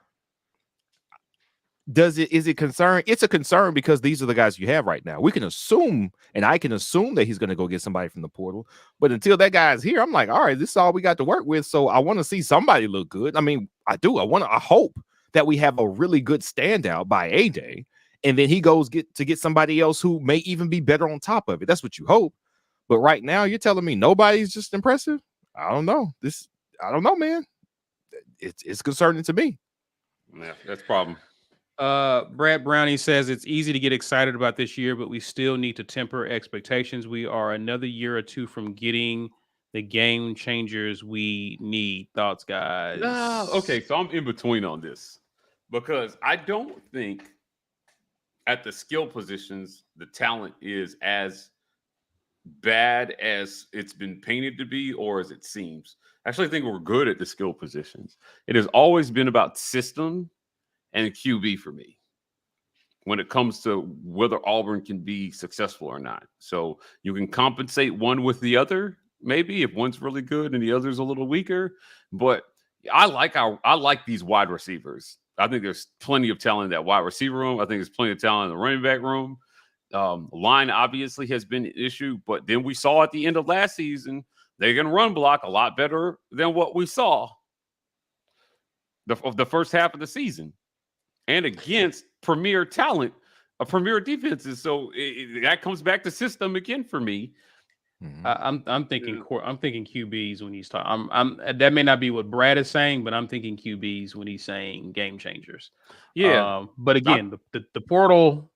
Is it concern? It's a concern because these are the guys you have right now. We can assume, and I can assume that he's going to go get somebody from the portal. But until that guy's here, I'm like, all right, this is all we got to work with. So I want to see somebody look good. I mean, I do. I hope that we have a really good standout by A-Day, and then he goes to get somebody else who may even be better on top of it. That's what you hope. But right now, you're telling me nobody's just impressive? I don't know. I don't know, man. It's concerning to me.
Yeah, that's a problem.
Brad Brownie says it's easy to get excited about this year, but we still need to temper expectations. We are another year or two from getting the game changers we need. Thoughts, guys?
Okay, so I'm in between on this because I don't think at the skill positions the talent is as bad as it's been painted to be or as it seems. I actually think we're good at the skill positions. It has always been about system and QB for me when it comes to whether Auburn can be successful or not. So you can compensate one with the other, maybe if one's really good and the other's a little weaker. But I like these wide receivers. I think there's plenty of talent in that wide receiver room. I think there's plenty of talent in the running back room. Line obviously has been an issue, but then we saw at the end of last season they can run block a lot better than what we saw the first half of the season. And against premier talent, premier defenses, so that comes back to system again for me.
I'm thinking QBs when he's talking. That may not be what Brad is saying, but I'm thinking QBs when he's saying game changers.
Yeah,
but again, the portal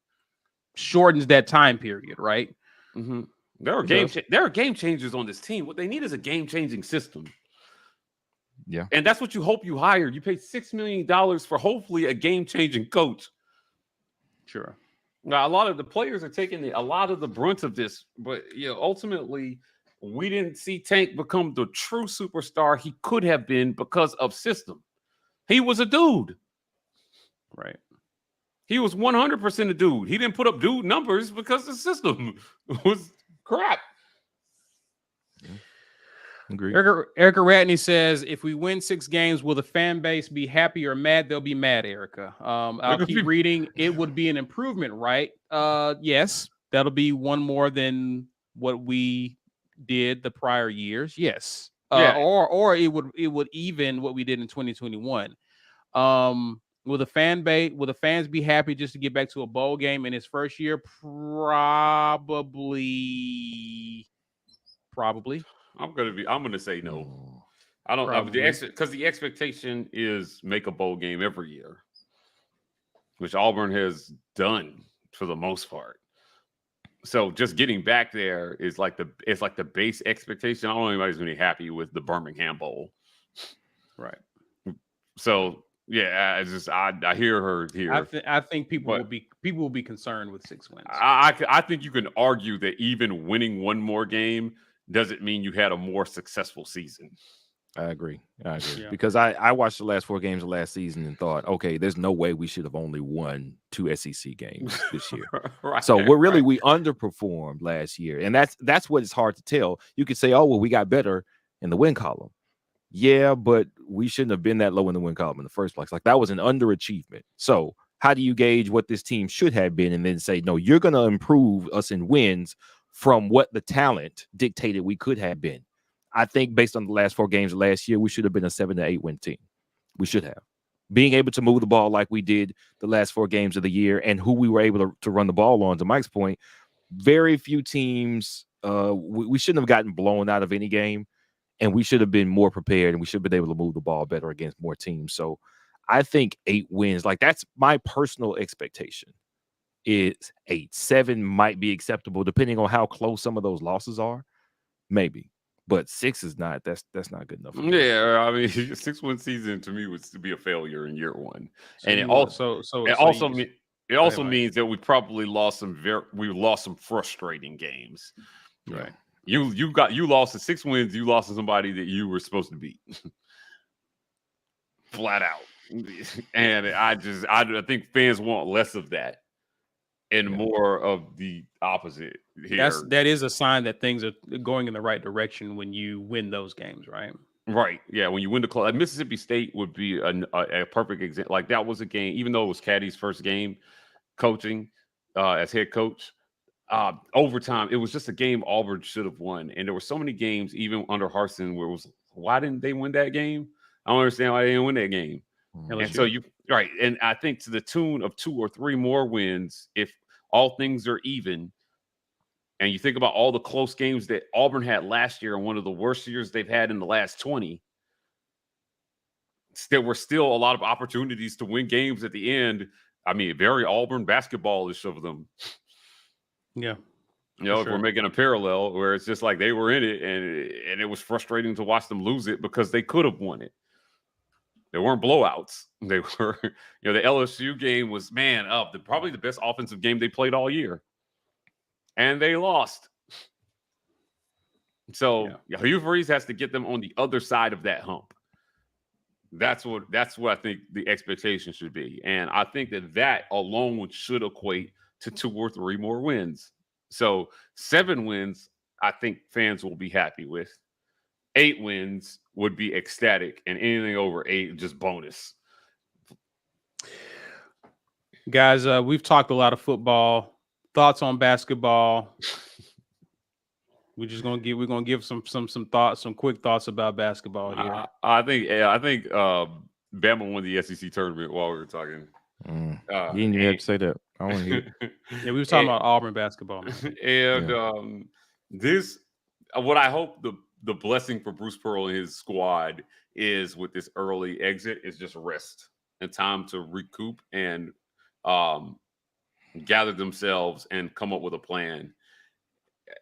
shortens that time period, right?
Mm-hmm. There are game changers on this team. What they need is a game changing system.
Yeah.
And that's what you hope you hired. You paid $6 million for hopefully a game-changing coach.
Sure.
Now, a lot of the players are taking a lot of the brunt of this, but ultimately, we didn't see Tank become the true superstar he could have been because of system. He was a dude.
Right.
He was 100% a dude. He didn't put up dude numbers because the system was crap.
Agreed.
Erica Ratney says, if we win 6 games, will the fan base be happy or mad? They'll be mad, Erica. I'll keep reading. It would be an improvement, right? Yes. That'll be one more than what we did the prior years, yes.
Yeah.
Or it would even what we did in 2021. Will the fans be happy just to get back to a bowl game in his first year? Probably.
I'm gonna say no. I don't
Probably.
because the expectation is make a bowl game every year, which Auburn has done for the most part. So just getting back there is like the base expectation. I don't know anybody's gonna be happy with the Birmingham Bowl.
Right.
So yeah, I hear her here.
I think people will be concerned with 6 wins.
I think you can argue that even winning one more game doesn't mean you had a more successful season.
I agree.
Yeah.
Because I watched the last 4 games of last season and thought, okay, there's no way we should have only won 2 SEC games this year.
Right.
So we underperformed last year. And that's what it's hard to tell. You could say, oh, well, we got better in the win column. Yeah, but we shouldn't have been that low in the win column in the first place. Like, that was an underachievement. So how do you gauge what this team should have been and then say, no, you're going to improve us in wins from what the talent dictated we could have been? I think based on the last 4 games of last year, we should have been a 7 to 8 win team. We should have. Being able to move the ball like we did the last 4 games of the year and who we were able to run the ball on, to Mike's point, very few teams, we shouldn't have gotten blown out of any game, and we should have been more prepared, and we should have been able to move the ball better against more teams. So I think 8 wins, like, that's my personal expectation, is 8. 7 might be acceptable depending on how close some of those losses are, maybe. But 6 is not. That's not good enough.
Yeah, I mean, 6-win season to me would be a failure in year 1,
So
and
you
it
want-
also means that we probably lost some frustrating games.
Right.
You lost the 6 wins. You lost to somebody that you were supposed to beat, flat out. And I think fans want less of that and more of the opposite here.
That is a sign that things are going in the right direction when you win those games, right?
Right. Yeah. When you win the club, like Mississippi State would be a perfect example. Like, that was a game, even though it was Caddy's first game coaching as head coach, overtime, it was just a game Auburn should have won. And there were so many games, even under Harsin, where it was, why didn't they win that game? I don't understand why they didn't win that game.
LSU.
And so right. And I think to the tune of 2 or 3 more wins, if all things are even, and you think about all the close games that Auburn had last year and one of the worst years they've had in the last 20, there were still a lot of opportunities to win games at the end. I mean, very Auburn basketball-ish of them.
Yeah.
You know, if we're making a parallel where it's just like they were in it and it was frustrating to watch them lose it because they could have won it. They weren't blowouts. They were, the LSU game was, probably the best offensive game they played all year. And they lost. So Hugh Freeze has to get them on the other side of that hump. That's what I think the expectation should be. And I think that alone should equate to 2 or 3 more wins. So 7 wins, I think fans will be happy with. 8 wins would be ecstatic, and anything over 8 just bonus.
Guys, we've talked a lot of football. Thoughts on basketball? We're gonna give some thoughts, some quick thoughts about basketball here.
I think Bama won the SEC tournament while we were talking.
You didn't even have to say that. I want to hear it.
Yeah, we were talking about Auburn basketball.
And this, what I hope the blessing for Bruce Pearl and his squad is with this early exit is just rest and time to recoup and gather themselves and come up with a plan.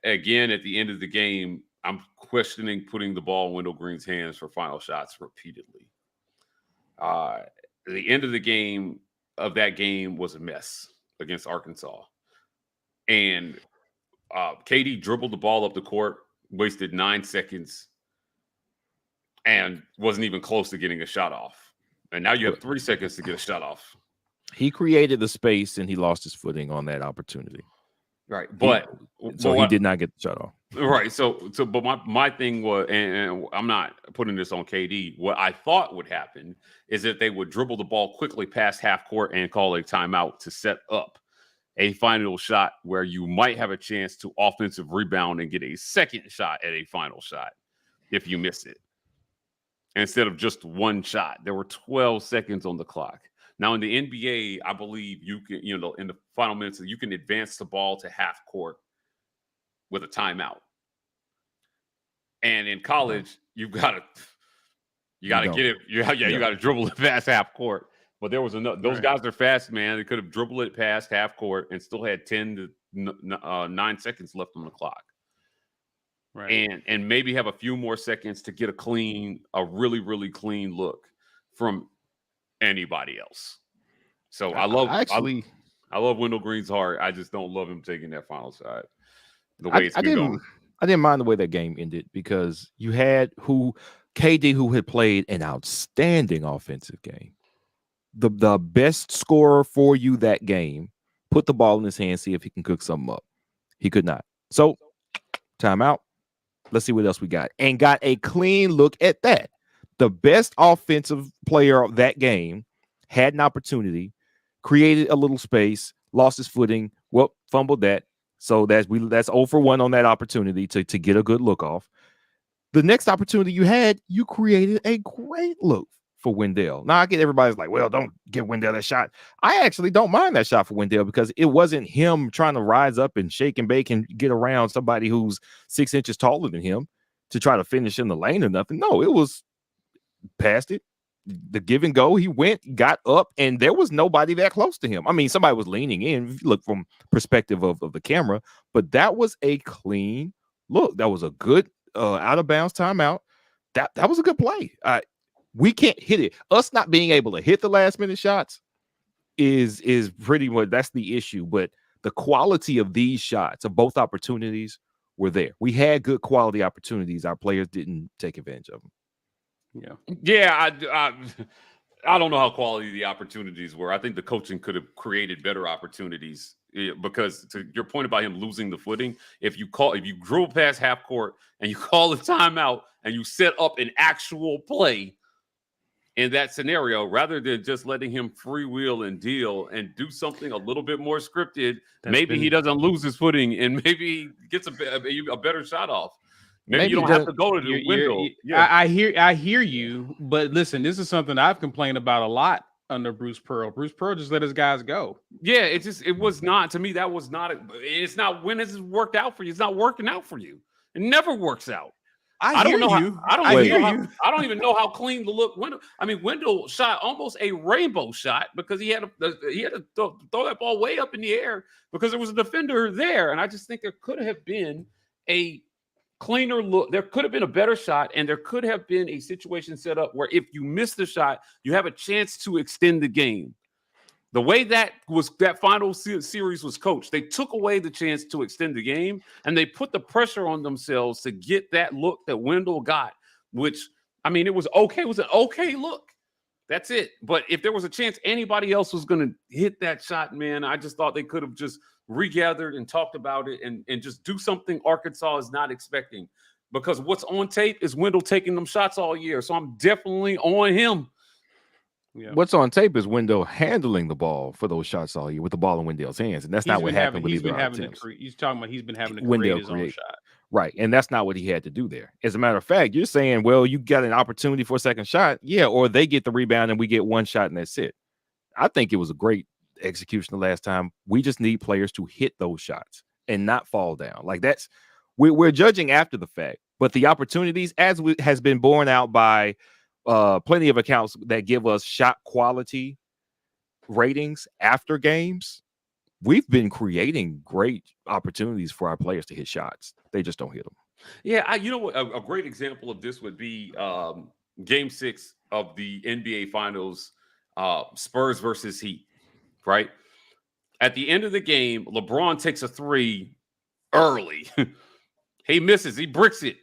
Again, at the end of the game, I'm questioning putting the ball in Wendell Green's hands for final shots repeatedly. The end of that game was a mess against Arkansas. And KD dribbled the ball up the court, wasted 9 seconds, and wasn't even close to getting a shot off. And now you have 3 seconds to get a shot off.
He created the space, and he lost his footing on that opportunity.
Right, but
he did not get the shot off.
Right, but my thing was, and I'm not putting this on KD. What I thought would happen is that they would dribble the ball quickly past half court and call a timeout to set up a final shot where you might have a chance to offensive rebound and get a second shot at a final shot if you miss it. Instead of just one shot, there were 12 seconds on the clock. Now in the NBA, I believe you can, in the final minutes, you can advance the ball to half court with a timeout. And in college, you got to get it. You got to dribble it past half court. But there was those guys are fast, man. They could have dribbled it past half court and still had 10 to 9 seconds left on the clock.
Right.
And maybe have a few more seconds to get a really, really clean look from anybody else. So I love Wendell Green's heart. I just don't love him taking that final shot. The way it's been going.
I didn't mind the way that game ended because you had KD who had played an outstanding offensive game. The best scorer for you that game put the ball in his hand, see if he can cook something up. He could not. So timeout. Let's see what else we got. And got a clean look at that. The best offensive player of that game had an opportunity, created a little space, lost his footing, fumbled that. So that's 0 for 1 on that opportunity to get a good look off. The next opportunity you had, you created a great look for Wendell. Now I get everybody's like, well, don't give Wendell that shot. I actually don't mind that shot for Wendell because it wasn't him trying to rise up and shake and bake and get around somebody who's 6 inches taller than him to try to finish in the lane or nothing. No, it was past it. The give and go, he went, got up, and there was nobody that close to him. I mean, somebody was leaning in, if you look from perspective of the camera, but that was a clean look. That was a good out of bounds timeout. That was a good play. We can't hit it. Us not being able to hit the last minute shots is pretty much that's the issue. But the quality of these shots of both opportunities were there. We had good quality opportunities. Our players didn't take advantage of them.
Yeah. I don't know how quality the opportunities were. I think the coaching could have created better opportunities because to your point about him losing the footing, if you dribble past half court and you call a timeout and you set up an actual play in that scenario, rather than just letting him freewheel and deal and do something a little bit more scripted, he doesn't lose his footing and maybe he gets a better shot off. Maybe you don't have to go to the window.
I hear you, but listen, this is something I've complained about a lot under Bruce Pearl. Bruce Pearl just let his guys go.
Yeah, it was not, to me, that was not, it's not when it's worked out for you. It's not working out for you. It never works out. I don't even know how clean the look. Wendell shot almost a rainbow shot because he had to throw that ball way up in the air because there was a defender there. And I just think there could have been a cleaner look. There could have been a better shot, and there could have been a situation set up where if you miss the shot, you have a chance to extend the game. The way that final series was coached, they took away the chance to extend the game, and they put the pressure on themselves to get that look that Wendell got, which, it was okay. It was an okay look. That's it. But if there was a chance anybody else was going to hit that shot, man, I just thought they could have just regathered and talked about it and just do something Arkansas is not expecting. Because what's on tape is Wendell taking them shots all year. So I'm definitely on him.
Yeah. What's on tape is Wendell handling the ball for those shots all year with the ball in Wendell's hands, and that's not what happened with either attempts.
He's talking about he's been having to create his own shot.
Right, and that's not what he had to do there. As a matter of fact, you're saying, well, you got an opportunity for a second shot. Yeah, or they get the rebound and we get one shot and that's it. I think it was a great execution the last time. We just need players to hit those shots and not fall down. Like we're judging after the fact, but the opportunities, has been borne out by plenty of accounts that give us shot quality ratings after games. We've been creating great opportunities for our players to hit shots. They just don't hit them.
Yeah, a great example of this would be Game 6 of the NBA Finals, Spurs versus Heat, right? At the end of the game, LeBron takes a three early. He misses. He bricks it.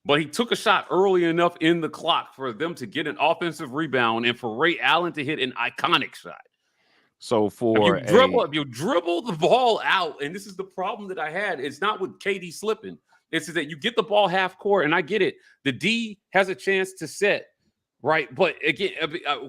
But he took a shot early enough in the clock for them to get an offensive rebound and for Ray Allen to hit an iconic shot.
So if
you dribble the ball out, and this is the problem that I had, it's not with KD slipping. It's that you get the ball half court, and I get it. The D has a chance to set, Right, but again,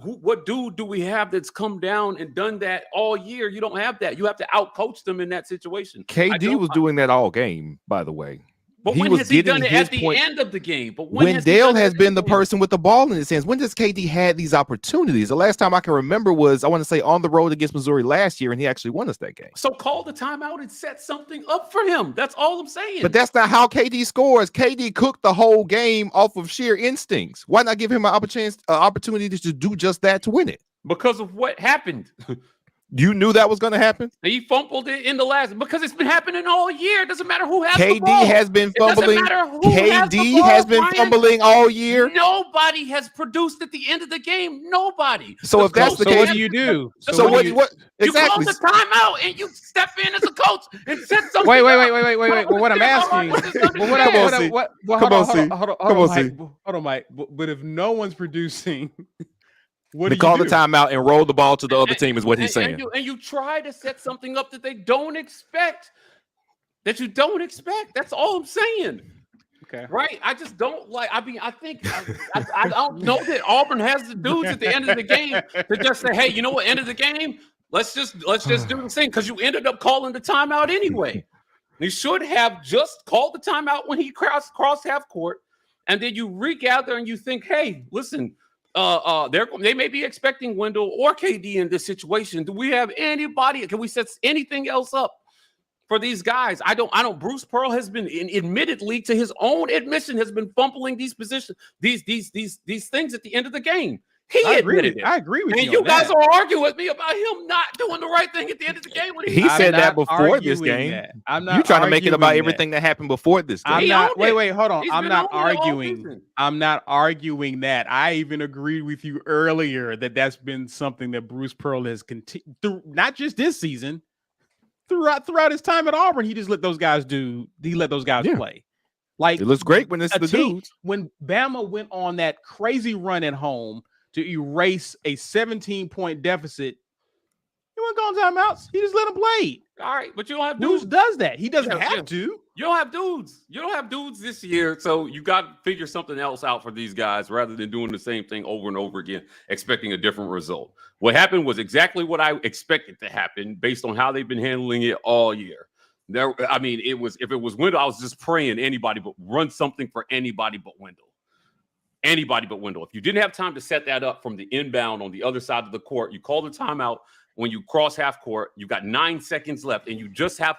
what dude do we have that's come down and done that all year? You don't have that. You have to outcoach them in that situation.
KD was doing that all game, by the way.
But when has he done it at the end of the game? But
Wendell has been the person with the ball in his hands. When does KD had these opportunities? The last time I can remember was, I want to say, on the road against Missouri last year, and he actually won us that game.
So call the timeout and set something up for him. That's all I'm saying.
But that's not how KD scores. KD cooked the whole game off of sheer instincts. Why not give him an opportunity to do just that to win it?
Because of what happened.
You knew that was going to happen?
He fumbled it in the last, because it's been happening all year. It doesn't matter who has
KD
the ball.
has been fumbling.
KD
has been fumbling all year.
Nobody has produced at the end of the game. Nobody.
So if that's the case,
what do you do?
So what
You
exactly?
call the timeout and you step in as a coach and set something.
Wait. Well, what I'm asking, hold on, Mike. But if no one's producing, what do you
call
do?
the timeout and roll the ball to the other team is what he's saying.
And you try to set something up that they don't expect. That you don't expect. That's all I'm saying.
Okay.
Right? I just don't like. I mean, I think I don't know that Auburn has the dudes at the end of the game to just say, "Hey, you know what? End of the game. Let's just do the thing," because you ended up calling the timeout anyway. You should have just called the timeout when he crossed half court, and then you regather and you think, "Hey, listen." They may be expecting Wendell or KD in this situation. Do we have anybody? Can we set anything else up for these guys? I don't. Bruce Pearl has been, admittedly, to his own admission, has been fumbling these positions, these things at the end of the game. I
agree with you.
And you guys are arguing with me about him not doing the right thing at the end of the game. When
he said that before this game.
I'm not.
You trying to make it about everything that happened before this game?
I'm not. Wait. Hold on. I'm not arguing. I'm not arguing that. I even agreed with you earlier that that's been something that Bruce Pearl has continued through, not just this season, throughout his time at Auburn. He just let those guys play. Like,
it looks great when it's the dudes.
When Bama went on that crazy run at home to erase a 17-point deficit, he wasn't calling timeouts. He just let them play.
All right, but you don't have
dudes.
Dudes
does that. He doesn't have to.
You don't have dudes. You don't have dudes this year, so you got to figure something else out for these guys rather than doing the same thing over and over again, expecting a different result. What happened was exactly what I expected to happen based on how they've been handling it all year. If it was Wendell, I was just praying anybody but run something for anybody but Wendell. Anybody but Wendell. If you didn't have time to set that up from the inbound on the other side of the court, you call the timeout when you cross half court. You got 9 seconds left, and you just have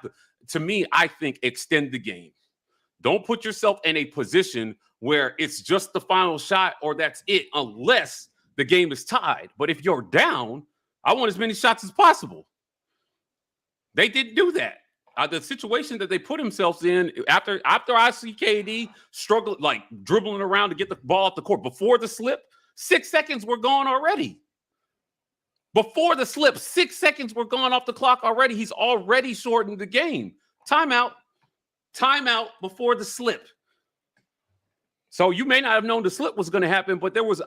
to me, I think, extend the game. Don't put yourself in a position where it's just the final shot or that's it, unless the game is tied. But if you're down, I want as many shots as possible. They didn't do that. The situation that they put themselves in after I see KD struggle, like dribbling around to get the ball off the court before the slip, 6 seconds were gone already. Before the slip, 6 seconds were gone off the clock already. He's already shortened the game. Timeout before the slip. So you may not have known the slip was going to happen, but there was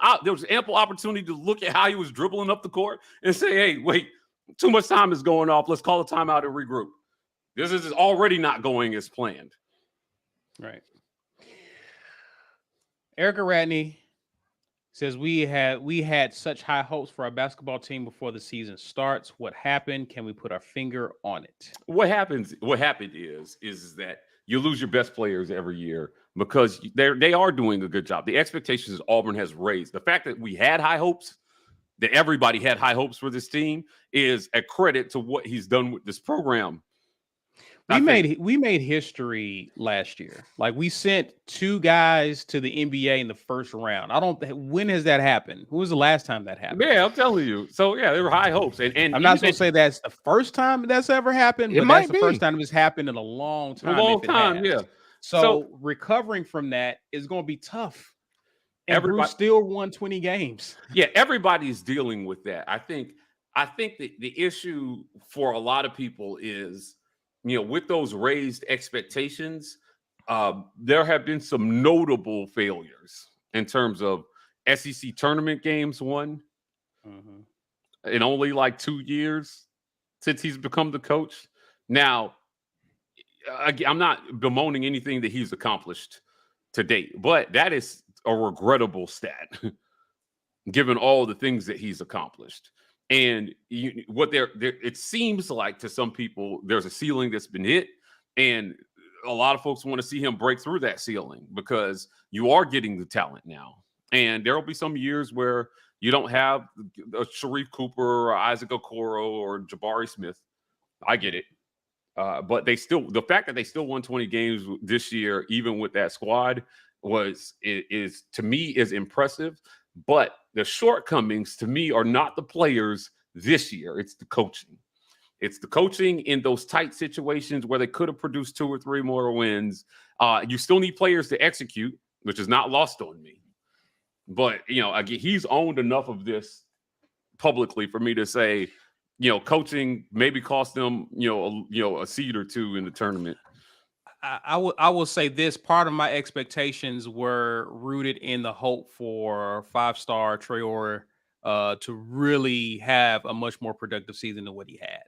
ample opportunity to look at how he was dribbling up the court and say, "Hey, wait, too much time is going off. Let's call a timeout and regroup." This is already not going as planned.
Right. Erica Ratney says we had such high hopes for our basketball team before the season starts. What happened? Can we put our finger on it?
What happened is that you lose your best players every year because they are doing a good job. The expectations Auburn has raised. The fact that we had high hopes, that everybody had high hopes for this team, is a credit to what he's done with this program.
We made history last year. Like, we sent 2 guys to the NBA in the first round. When has that happened? When was the last time that happened?
Yeah, I'm telling you. So yeah, there were high hopes. And
I'm not going to say that's the first time that's ever happened, but that's the first time it's happened in a long time.
Yeah.
So recovering from that is going to be tough. And Bruce still won 20 games.
Yeah, everybody's dealing with that. I think that the issue for a lot of people is, with those raised expectations, there have been some notable failures in terms of SEC tournament games won in only like 2 years since he's become the coach. Now, I'm not bemoaning anything that he's accomplished to date, but that is a regrettable stat. given all the things that he's accomplished. And it seems like to some people there's a ceiling that's been hit, and a lot of folks want to see him break through that ceiling because you are getting the talent now. And there will be some years where you don't have a Sharif Cooper or Isaac Okoro or Jabari Smith. I get it. But the fact that they still won 20 games this year, even with that squad, is to me is impressive. But the shortcomings to me are not the players this year. It's the coaching. It's the coaching in those tight situations where they could have produced 2 or 3 more wins. You still need players to execute, which is not lost on me. But, again, he's owned enough of this publicly for me to say, coaching maybe cost them, a seed or 2 in the tournament.
I will say this: part of my expectations were rooted in the hope for 5-star Traore to really have a much more productive season than what he had,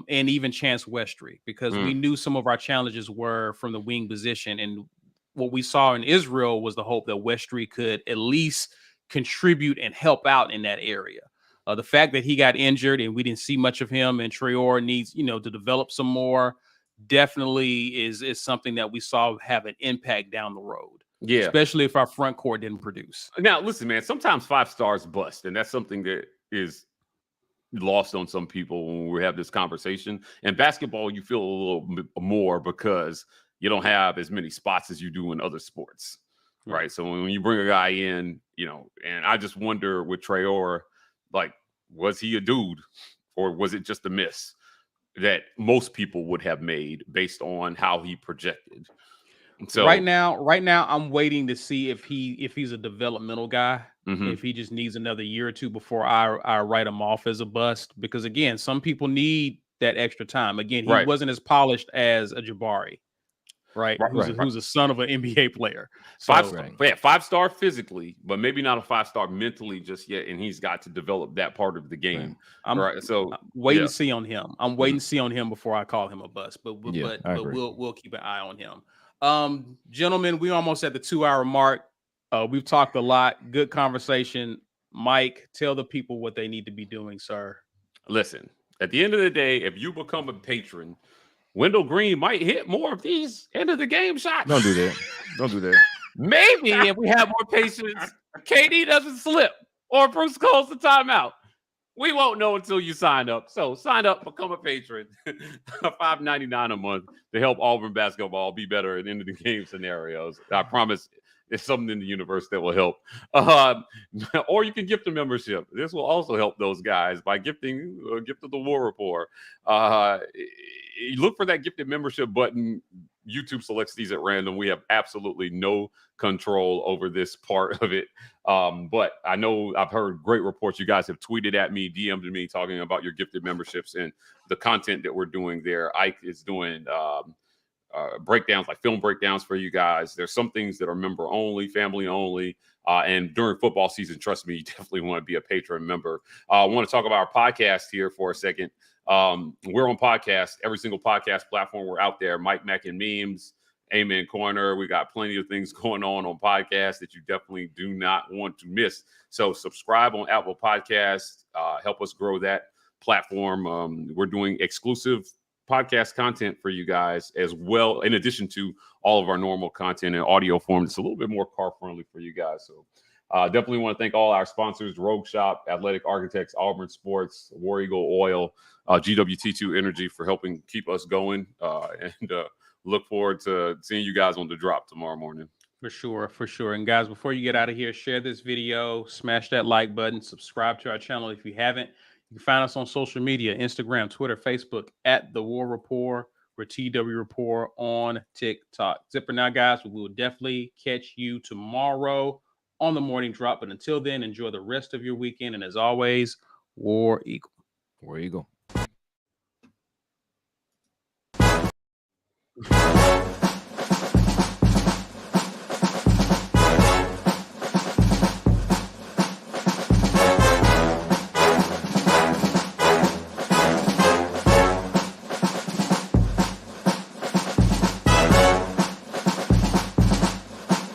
and even Chance Westry, because we knew some of our challenges were from the wing position, and what we saw in Israel was the hope that Westry could at least contribute and help out in that area. The fact that he got injured and we didn't see much of him, and Traore needs, to develop some more, definitely is something that we saw have an impact down the road.
Yeah.
Especially if our front court didn't produce.
Now, listen, man, sometimes 5 stars bust, and that's something that is lost on some people when we have this conversation. In basketball, you feel a little bit more because you don't have as many spots as you do in other sports, right? So when you bring a guy in, and I just wonder with Traore, like, was he a dude or was it just a miss that most people would have made based on how he projected? So
right now, I'm waiting to see if he's a developmental guy, if he just needs another year or 2 before I write him off as a bust. Because again, some people need that extra time. Again, he wasn't as polished as a Jabari, right? Who's a son of an NBA player. So,
5-star physically, but maybe not a 5-star mentally just yet. And he's got to develop that part of the game. So
wait and see on him. I'm waiting to see on him before I call him a bust. But we'll keep an eye on him. Gentlemen, we almost at the 2-hour mark. We've talked a lot. Good conversation. Mike, tell the people what they need to be doing, sir.
Listen, at the end of the day, if you become a patron, Wendell Green might hit more of these end of the game shots.
Don't do that.
Maybe if we have more patience, KD doesn't slip or Bruce calls the timeout. We won't know until you sign up. So sign up, become a patron. $5.99 a month to help Auburn basketball be better in end of the game scenarios. I promise it's something in the universe that will help. Or you can gift a membership. This will also help those guys by gifting a gift of the War Report. You look for that gifted membership button. YouTube selects these at random. We have absolutely no control over this part of it. But I know I've heard great reports. You guys have tweeted at me, DM'd me, talking about your gifted memberships and the content that we're doing there. Ike is doing breakdowns, like film breakdowns for you guys. There's some things that are member only, family only. And during football season, trust me, you definitely want to be a patron member. I want to talk about our podcast here for a second. We're on podcast, every single podcast platform. We're out there. Mike Mack and Memes, Amen Corner. We got plenty of things going on podcasts that you definitely do not want to miss. So subscribe on Apple Podcasts. Help us grow that platform. We're doing exclusive podcast content for you guys as well, in addition to all of our normal content in audio form. It's a little bit more car friendly for you guys. So definitely want to thank all our sponsors: Rogue Shop, Athletic Architects, Auburn Sports, War Eagle Oil, GWT2 Energy for helping keep us going. And look forward to seeing you guys on the drop tomorrow morning.
For sure. And guys, before you get out of here, share this video, smash that like button, subscribe to our channel if you haven't. You can find us on social media, Instagram, Twitter, Facebook, at The War Report, or TW Report on TikTok. Zipper now, guys. We will definitely catch you tomorrow on the morning drop. But until then, enjoy the rest of your weekend. And as always, War Eagle.
War Eagle.